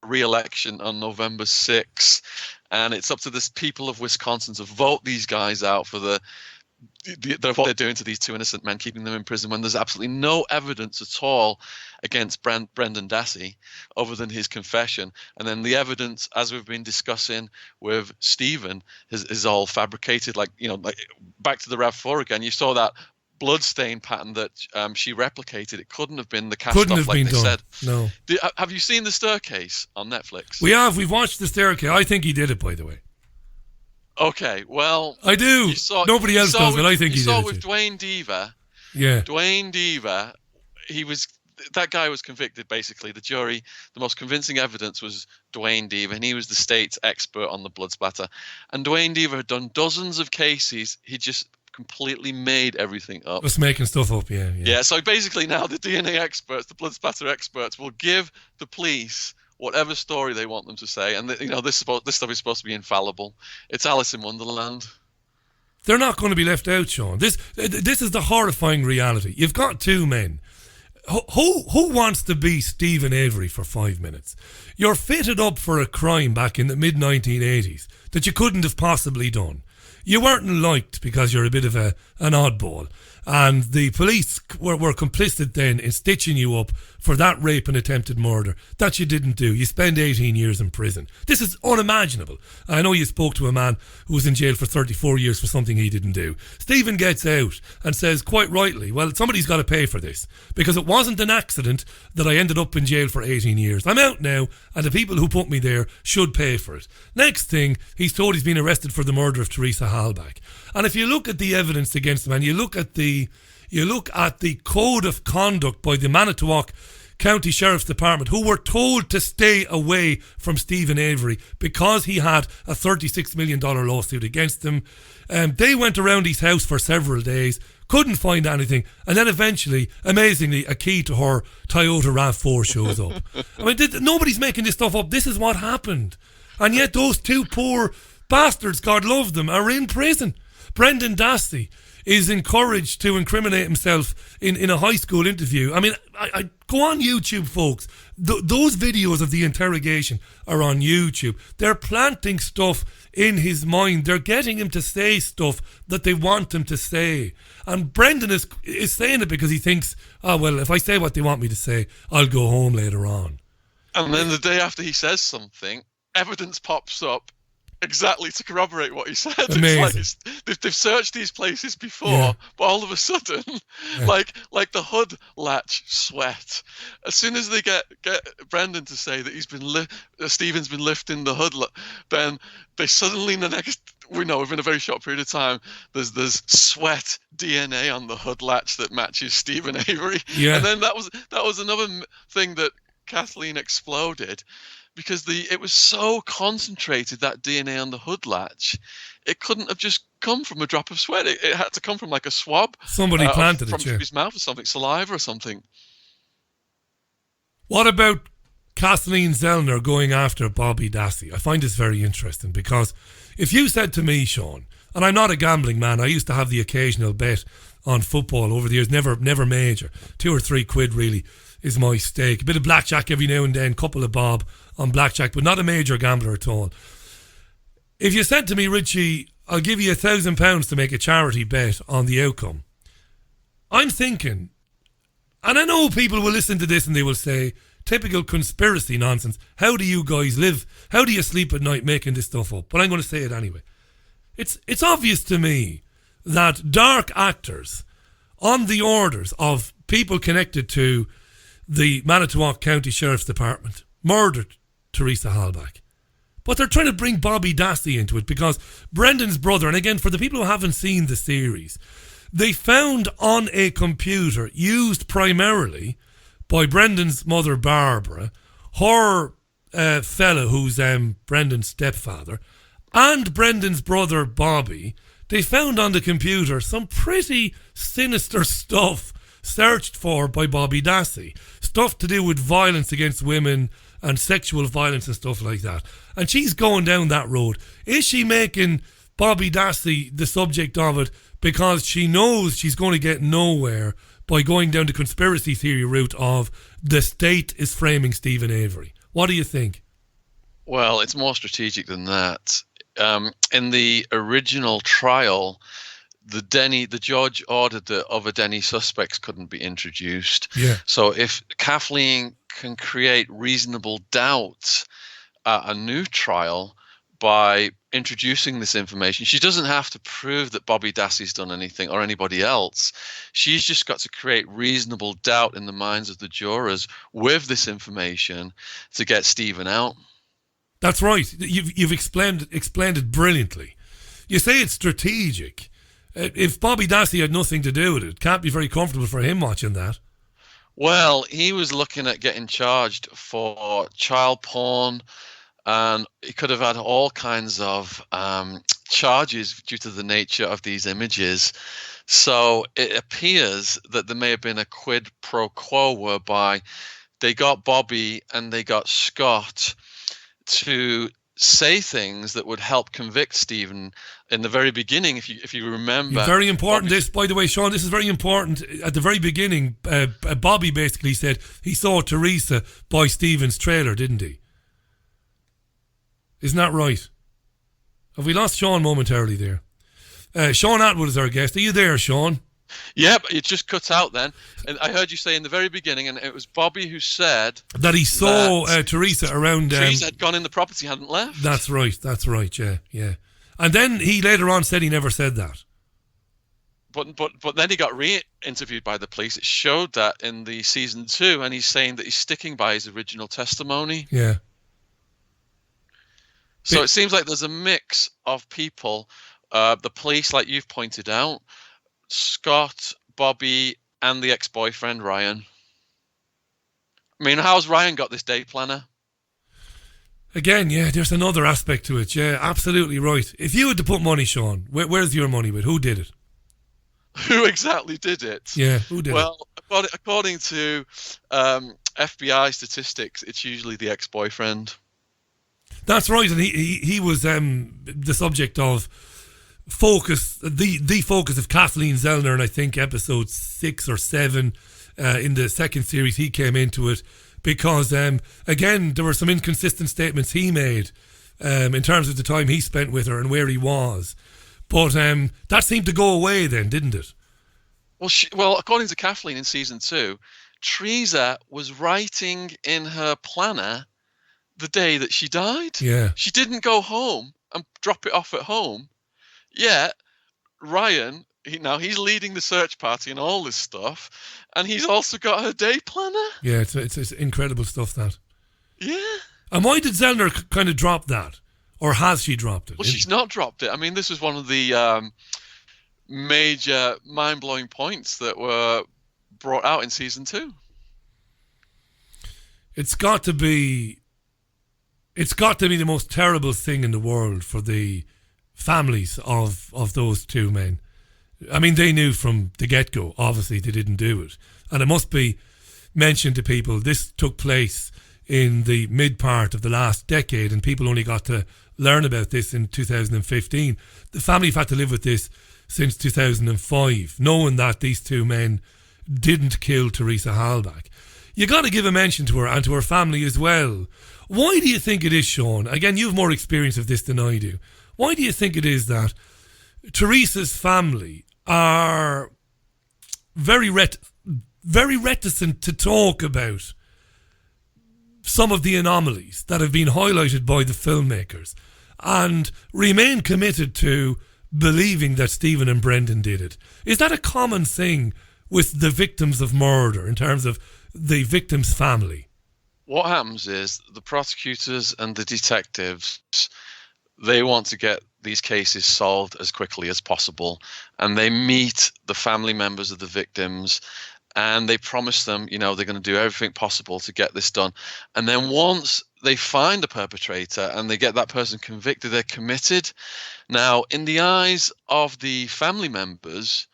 re-election on November 6th, and it's up to the people of Wisconsin to vote these guys out for what they're doing to these two innocent men, keeping them in prison when there's absolutely no evidence at all against Brendan Dassey other than his confession. And then the evidence, as we've been discussing with Stephen, is all fabricated. Like back to the RAV4 again, you saw that bloodstain pattern that she replicated. It couldn't have been the cast off like they said. No. Have you seen The Staircase on Netflix? We've watched The Staircase. I think he did it, by the way. Okay, well, I do. Nobody else does, but I think he did. You saw with Dwayne Deaver. Yeah. Dwayne Deaver, that guy was convicted, basically. The jury, the most convincing evidence was Dwayne Deaver, and he was the state's expert on the blood splatter. And Dwayne Deaver had done dozens of cases. He just completely made everything up. Just making stuff up, yeah. Yeah, so basically now the DNA experts, the blood splatter experts, will give the police whatever story they want them to say, and this stuff is supposed to be infallible. It's Alice in Wonderland. They're not going to be left out, Shaun. This is the horrifying reality. You've got two men. Who wants to be Stephen Avery for 5 minutes? You're fitted up for a crime back in the mid-1980s that you couldn't have possibly done. You weren't liked because you're a bit of an oddball. And the police were complicit then in stitching you up for that rape and attempted murder that you didn't do. You spend 18 years in prison. This is unimaginable. I know you spoke to a man who was in jail for 34 years for something he didn't do. Stephen gets out and says quite rightly, well, somebody's got to pay for this because it wasn't an accident that I ended up in jail for 18 years. I'm out now and the people who put me there should pay for it. Next thing, he's told he's been arrested for the murder of Teresa Halbach. And if you look at the evidence against him and you look at the code of conduct by the Manitowoc County Sheriff's Department, who were told to stay away from Stephen Avery because he had a $36 million lawsuit against him. They went around his house for several days, couldn't find anything, and then eventually, amazingly, a key to her Toyota RAV4 shows up. I mean, nobody's making this stuff up. This is what happened. And yet those two poor bastards, God love them, are in prison. Brendan Dassey is encouraged to incriminate himself in a high school interview. I mean, I go on YouTube, folks. Those videos of the interrogation are on YouTube. They're planting stuff in his mind. They're getting him to say stuff that they want him to say. And Brendan is saying it because he thinks, oh, well, if I say what they want me to say, I'll go home later on. And then the day after he says something, evidence pops up exactly to corroborate what he said. Amazing. It's like they've searched these places before, but all of a sudden, like the hood latch sweat. As soon as they get Brendan to say that Stephen's been lifting the hood, then they suddenly within a very short period of time, there's sweat DNA on the hood latch that matches Stephen Avery. Yeah. And then that was another thing that Kathleen exploded. Because it was so concentrated, that DNA on the hood latch, it couldn't have just come from a drop of sweat. It had to come from like a swab. Somebody planted from it, yeah. his mouth or something, saliva or something. What about Kathleen Zellner going after Bobby Dassey? I find this very interesting because if you said to me, Shaun, and I'm not a gambling man, I used to have the occasional bet on football over the years, never major, 2 or 3 quid really is my stake. A bit of blackjack every now and then, couple of bob on blackjack, but not a major gambler at all. If you said to me, Richie, I'll give you £1,000 to make a charity bet on the outcome, I'm thinking, and I know people will listen to this and they will say, typical conspiracy nonsense. How do you guys live? How do you sleep at night making this stuff up? But I'm going to say it anyway. It's obvious to me that dark actors on the orders of people connected to the Manitowoc County Sheriff's Department murdered Teresa Halbach. But they're trying to bring Bobby Dassey into it because Brendan's brother, and again, for the people who haven't seen the series, they found on a computer used primarily by Brendan's mother, Barbara, her fella who's Brendan's stepfather, and Brendan's brother, Bobby. They found on the computer some pretty sinister stuff searched for by Bobby Dassey. Stuff to do with violence against women and sexual violence and stuff like that. And she's going down that road. Is she making Bobby Dassey the subject of it because she knows she's going to get nowhere by going down the conspiracy theory route of the state is framing Stephen Avery? What do you think? Well, it's more strategic than that. In the original trial, the judge ordered that other Denny suspects couldn't be introduced. Yeah. So if Kathleen can create reasonable doubt at a new trial by introducing this information, she doesn't have to prove that Bobby Dassey's done anything or anybody else. She's just got to create reasonable doubt in the minds of the jurors with this information to get Stephen out. That's right. You've explained it brilliantly. You say it's strategic. If Bobby Dassey had nothing to do with it, can't be very comfortable for him watching that. Well, he was looking at getting charged for child porn, and he could have had all kinds of charges due to the nature of these images. So it appears that there may have been a quid pro quo whereby they got Bobby and they got Scott to say things that would help convict Stephen in the very beginning, if you remember. Very important. This, by the way, Shaun, this is very important. At the very beginning, Bobby basically said he saw Teresa buy Stephen's trailer, didn't he? Isn't that right? Have we lost Shaun momentarily there? Shaun Attwood is our guest. Are you there, Shaun? Yeah, but it just cut out then. And I heard you say in the very beginning, and it was Bobby who said that he saw Teresa around. Teresa had gone in the property, hadn't left. That's right. Yeah. And then he later on said he never said that. But then he got re-interviewed by the police. It showed that in the season 2, and he's saying that he's sticking by his original testimony. Yeah. So it seems like there's a mix of people. The police, like you've pointed out, Scott, Bobby, and the ex-boyfriend, Ryan. I mean, how's Ryan got this day planner? Again, yeah, there's another aspect to it. Yeah, absolutely right. If you had to put money, Shaun, where's your money with? Who did it? Who exactly did it? Yeah, who did it? Well, according to FBI statistics, it's usually the ex-boyfriend. That's right, and he was the subject of focus, the focus of Kathleen Zellner, and I think episode 6 or 7 in the second series he came into it because again there were some inconsistent statements he made in terms of the time he spent with her and where he was, but that seemed to go away then, didn't it? Well, according to Kathleen in season 2, Teresa was writing in her planner the day that she died. Yeah, she didn't go home and drop it off at home. Yeah, Ryan, he's leading the search party and all this stuff, and he's also got her day planner. Yeah, it's incredible stuff, that. Yeah. And why did Zellner kind of drop that? Or has she dropped it? Well, she's not dropped it. I mean, this was one of the major mind-blowing points that were brought out in season 2. It's got to be the most terrible thing in the world for the families of those two men. I mean, they knew from the get-go, obviously they didn't do it, and it must be mentioned to people, this took place in the mid part of the last decade and people only got to learn about this in 2015. The family have had to live with this since 2005, knowing that these two men didn't kill Teresa Halbach. You got to give a mention to her and to her family as well. Why do you think it is, Shaun? Again, you've more experience of this than I do. Why do you think it is that Teresa's family are very reticent to talk about some of the anomalies that have been highlighted by the filmmakers and remain committed to believing that Stephen and Brendan did it? Is that a common thing with the victims of murder in terms of the victim's family? What happens is the prosecutors and the detectives, they want to get these cases solved as quickly as possible, and they meet the family members of the victims and they promise them, they're going to do everything possible to get this done. And then once they find a perpetrator and they get that person convicted, they're committed. Now, in the eyes of the family members,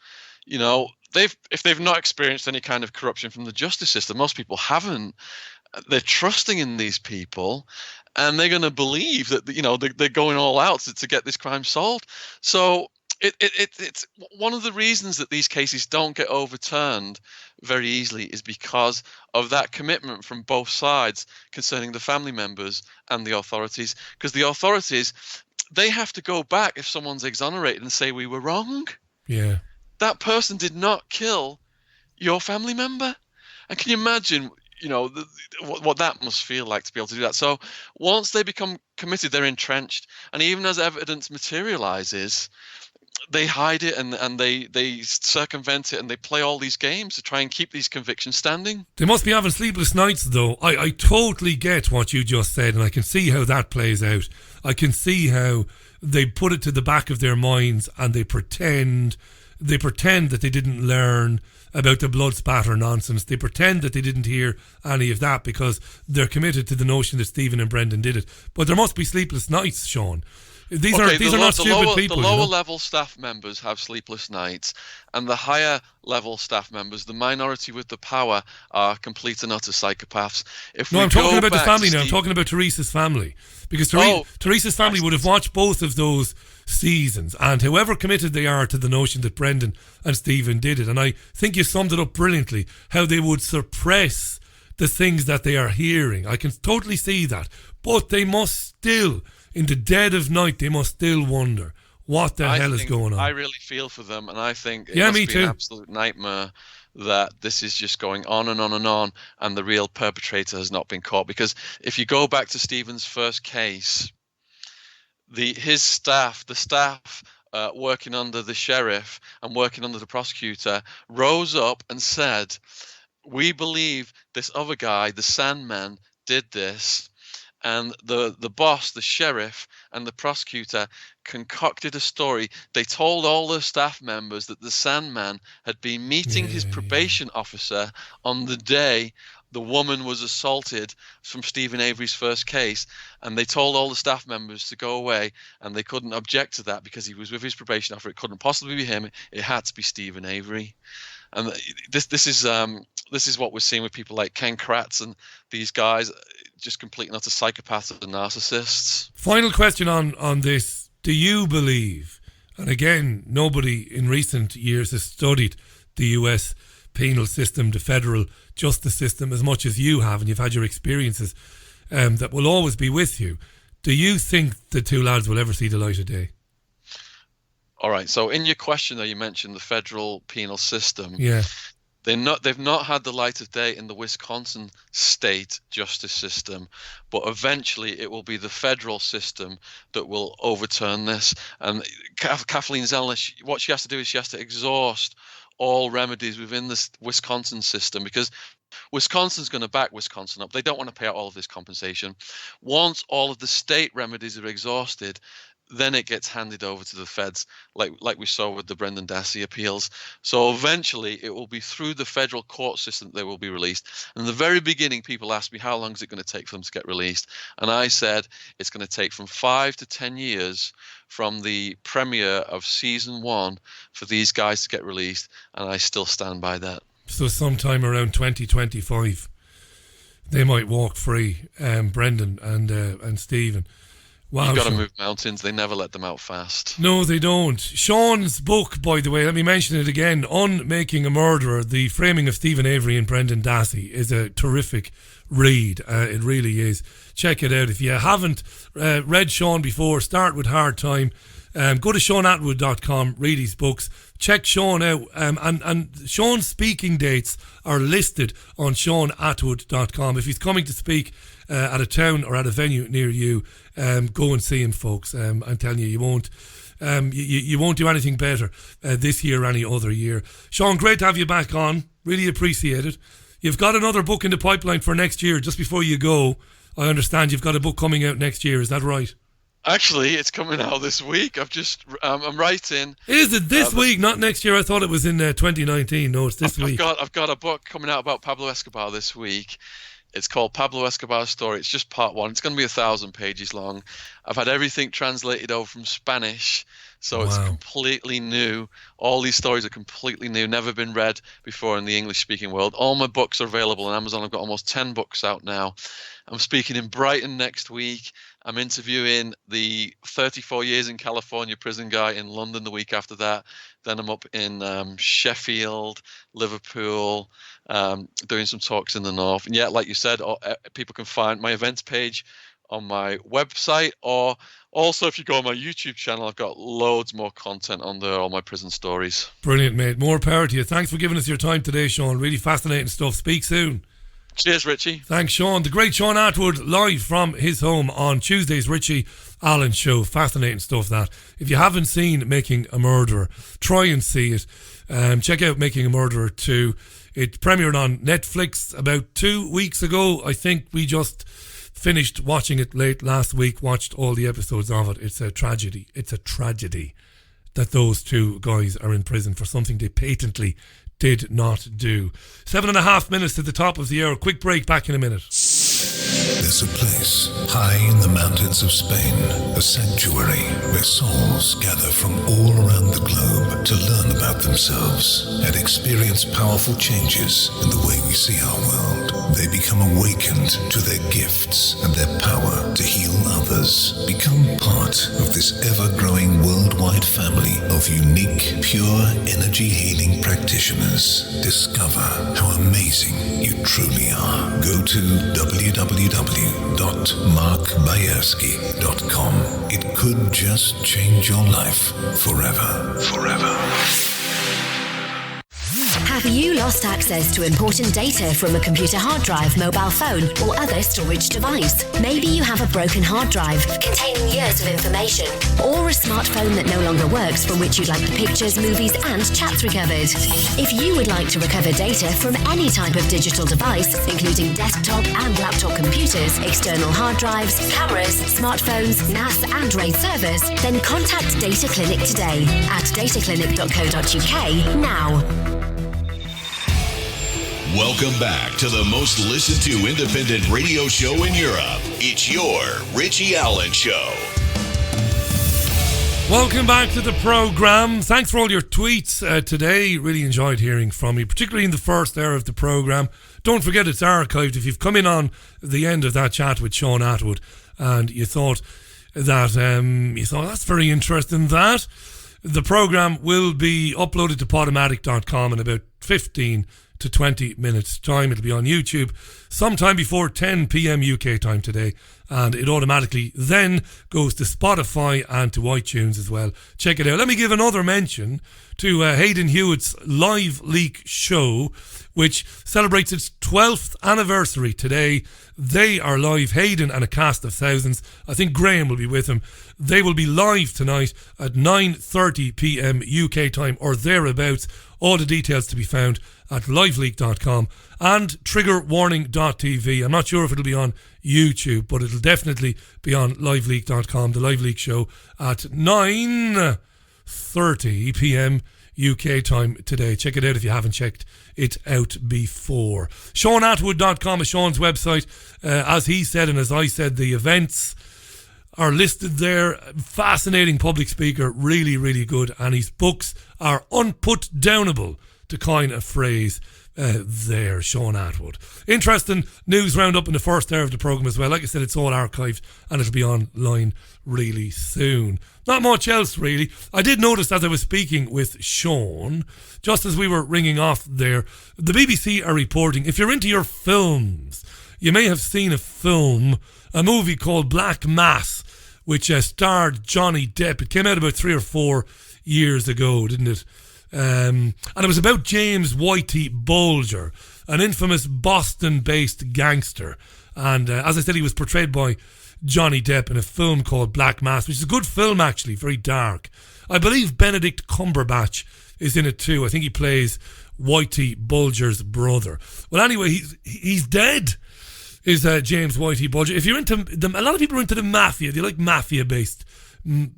if they've not experienced any kind of corruption from the justice system, most people haven't, they're trusting in these people and they're going to believe that, they're going all out to get this crime solved. So It's one of the reasons that these cases don't get overturned very easily is because of that commitment from both sides concerning the family members and the authorities. Because the authorities, they have to go back if someone's exonerated and say we were wrong. Yeah. That person did not kill your family member. And can you imagine, what that must feel like to be able to do that? So once they become committed, they're entrenched. And even as evidence materializes, they hide it and they circumvent it and they play all these games to try and keep these convictions standing. They must be having sleepless nights, though. I totally get what you just said, and I can see how that plays out. I can see how they put it to the back of their minds and they pretend that they didn't learn about the blood spatter nonsense. They pretend that they didn't hear any of that because they're committed to the notion that Stephen and Brendan did it. But there must be sleepless nights, Shaun. These are not stupid people. The lower level staff members have sleepless nights, and the higher level staff members, the minority with the power, are complete and utter psychopaths. I'm talking about the family now. I'm talking about Teresa's family. Because Teresa's family would have watched both of those seasons, and however committed they are to the notion that Brendan and Stephen did it, and I think you summed it up brilliantly, how they would suppress the things that they are hearing. I can totally see that. But they must still, in the dead of night, they must still wonder what the hell is going on. I really feel for them, and I think it must be an absolute nightmare that this is just going on and on and on, and the real perpetrator has not been caught. Because if you go back to Stephen's first case, the staff working under the sheriff and working under the prosecutor rose up and said, we believe this other guy, the Sandman, did this. And the boss, the sheriff, and the prosecutor concocted a story. They told all their staff members that the Sandman had been meeting his probation officer on the day the woman was assaulted from Stephen Avery's first case. And they told all the staff members to go away, and they couldn't object to that because he was with his probation officer. It couldn't possibly be him. It had to be Stephen Avery. And this is what we're seeing with people like Ken Kratz and these guys, just complete and utter psychopaths and narcissists. Final question on this. Do you believe, and again, nobody in recent years has studied the US penal system, the federal justice system, as much as you have, and you've had your experiences that will always be with you. Do you think the two lads will ever see the light of day? All right. So in your question, though, you mentioned the federal penal system. Yeah. They've not had the light of day in the Wisconsin state justice system, but eventually it will be the federal system that will overturn this. And Kathleen Zellner, what she has to do is she has to exhaust all remedies within the Wisconsin system, because Wisconsin's going to back Wisconsin up. They don't want to pay out all of this compensation. Once all of the state remedies are exhausted, then it gets handed over to the feds, like we saw with the Brendan Dassey appeals. So eventually it will be through the federal court system that they will be released. And in the very beginning, people asked me, how long is it going to take for them to get released? And I said, it's going to take from 5 to 10 years from the premiere of season 1 for these guys to get released. And I still stand by that. So sometime around 2025, they might walk free, Brendan and Stephen. Wow, you've got to move mountains. They never let them out fast. No, they don't. Shaun's book, by the way, let me mention it again, Unmaking a Murderer, The Framing of Stephen Avery and Brendan Dassey, is a terrific read. It really is. Check it out. If you haven't read Shaun before, start with Hard Time. Go to ShaunAttwood.com, read his books, check Shaun out, and Shaun's speaking dates are listed on ShaunAttwood.com. If he's coming to speak at a town or at a venue near you, go and see him, folks. I'm telling you, you won't do anything better this year or any other year. Shaun, great to have you back on. Really appreciate it. You've got another book in the pipeline for next year. Just before you go, I understand you've got a book coming out next year. Is that right? Actually, it's coming out this week. I'm writing. Is it this week, not next year? I thought it was in 2019. No, it's this week. I've got a book coming out about Pablo Escobar this week. It's called Pablo Escobar's Story. It's just part 1. It's going to be 1,000 pages long. I've had everything translated over from Spanish, so It's completely new. All these stories are completely new, never been read before in the English-speaking world. All my books are available on Amazon. I've got almost 10 books out now. I'm speaking in Brighton next week, I'm interviewing the 34 years in California prison guy in London the week after that. Then I'm up in Sheffield, Liverpool, doing some talks in the north. And yeah, like you said, people can find my events page on my website, or also if you go on my YouTube channel, I've got loads more content on there, all my prison stories. Brilliant, mate. More power to you. Thanks for giving us your time today, Shaun. Really fascinating stuff. Speak soon. Cheers, Richie. Thanks, Shaun. The great Shaun Attwood, live from his home on Tuesday's Richie Allen Show. Fascinating stuff, that. If you haven't seen Making a Murderer, try and see it. Check out Making a Murderer 2. It premiered on Netflix about 2 weeks ago. I think we just finished watching it late last week, watched all the episodes of it. It's a tragedy. It's a tragedy that those two guys are in prison for something they patently did not do. 7.5 minutes to the top of the hour. Quick break, back in a minute. There's a place high in the mountains of Spain, a sanctuary where souls gather from all around the globe to learn about themselves and experience powerful changes in the way we see our world. They become awakened to their gifts and their power to heal others. Become part of this ever-growing worldwide family of unique, pure energy healing practitioners. Discover how amazing you truly are. Go to www.markbayerski.com. It could just change your life forever. Forever. Have you lost access to important data from a computer hard drive, mobile phone, or other storage device? Maybe you have a broken hard drive containing years of information, or a smartphone that no longer works from which you'd like the pictures, movies, and chats recovered. If you would like to recover data from any type of digital device, including desktop and laptop computers, external hard drives, cameras, smartphones, NAS, and RAID servers, then contact Data Clinic today at dataclinic.co.uk now. Welcome back to the most listened to independent radio show in Europe. It's your Richie Allen Show. Welcome back to the programme. Thanks for all your tweets today. Really enjoyed hearing from you, particularly in the first hour of the programme. Don't forget it's archived. If you've come in on the end of that chat with Shaun Attwood and you thought that that's very interesting, that the programme will be uploaded to Podomatic.com in about 15 to 20 minutes time. It'll be on YouTube sometime before 10 p.m. UK time today, and it automatically then goes to Spotify and to iTunes as well. Check it out. Let me give another mention to Hayden Hewitt's Live Leak show, which celebrates its 12th anniversary today. They are live, Hayden and a cast of thousands. I think Graham will be with him. They will be live tonight at 9:30 p.m. UK time or thereabouts. All the details to be found at liveleak.com and triggerwarning.tv. I'm not sure if it'll be on YouTube, but it'll definitely be on liveleak.com, the Live Leak show, at 9:30 p.m. UK time today. Check it out if you haven't checked it out before. ShaunAttwood.com is Shaun's website. As he said and as I said, the events are listed there. Fascinating public speaker, really, really good. And his books are unputdownable, to coin a phrase there, Shaun Attwood. Interesting news roundup in the first hour of the programme as well. Like I said, it's all archived and it'll be online really soon. Not much else really. I did notice as I was speaking with Shaun, just as we were ringing off there, the BBC are reporting, if you're into your films, you may have seen a movie called Black Mass, which starred Johnny Depp. It came out about 3 or 4 years ago, didn't it? And it was about James Whitey Bulger, an infamous Boston-based gangster. And as I said, he was portrayed by Johnny Depp in a film called Black Mass, which is a good film actually, very dark. I believe Benedict Cumberbatch is in it too. I think he plays Whitey Bulger's brother. Well, anyway, he's dead, is James Whitey Bulger. If you're into a lot of people are into the mafia. They like mafia-based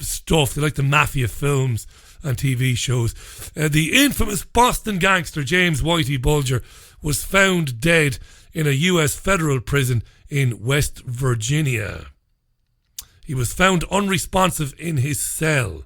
stuff. They like the mafia films and TV shows. The infamous Boston gangster James Whitey Bulger was found dead in a US federal prison in West Virginia. He was found unresponsive in his cell,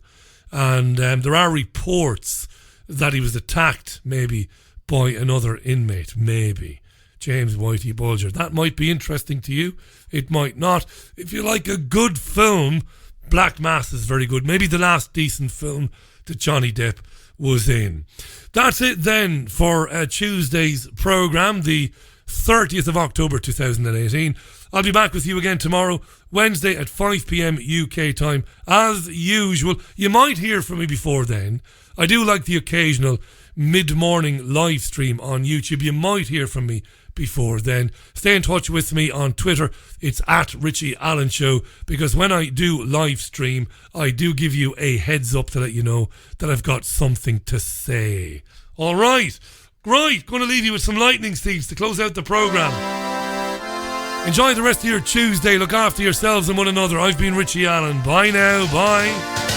and there are reports that he was attacked maybe by another inmate, maybe. James Whitey Bulger. That might be interesting to you. It might not. If you like a good film, Black Mass is very good. Maybe the last decent film that Johnny Depp was in. That's it then for Tuesday's programme, the 30th of October 2018. I'll be back with you again tomorrow, Wednesday at 5 p.m. UK time, as usual. You might hear from me before then. I do like the occasional mid-morning live stream on YouTube. You might hear from me before then. Stay in touch with me on Twitter. It's at Richie Allen Show, because when I do live stream, I do give you a heads up to let you know that I've got something to say. All right. Right, going to leave you with some lightning thieves to close out the programme. Enjoy the rest of your Tuesday. Look after yourselves and one another. I've been Richie Allen. Bye now. Bye.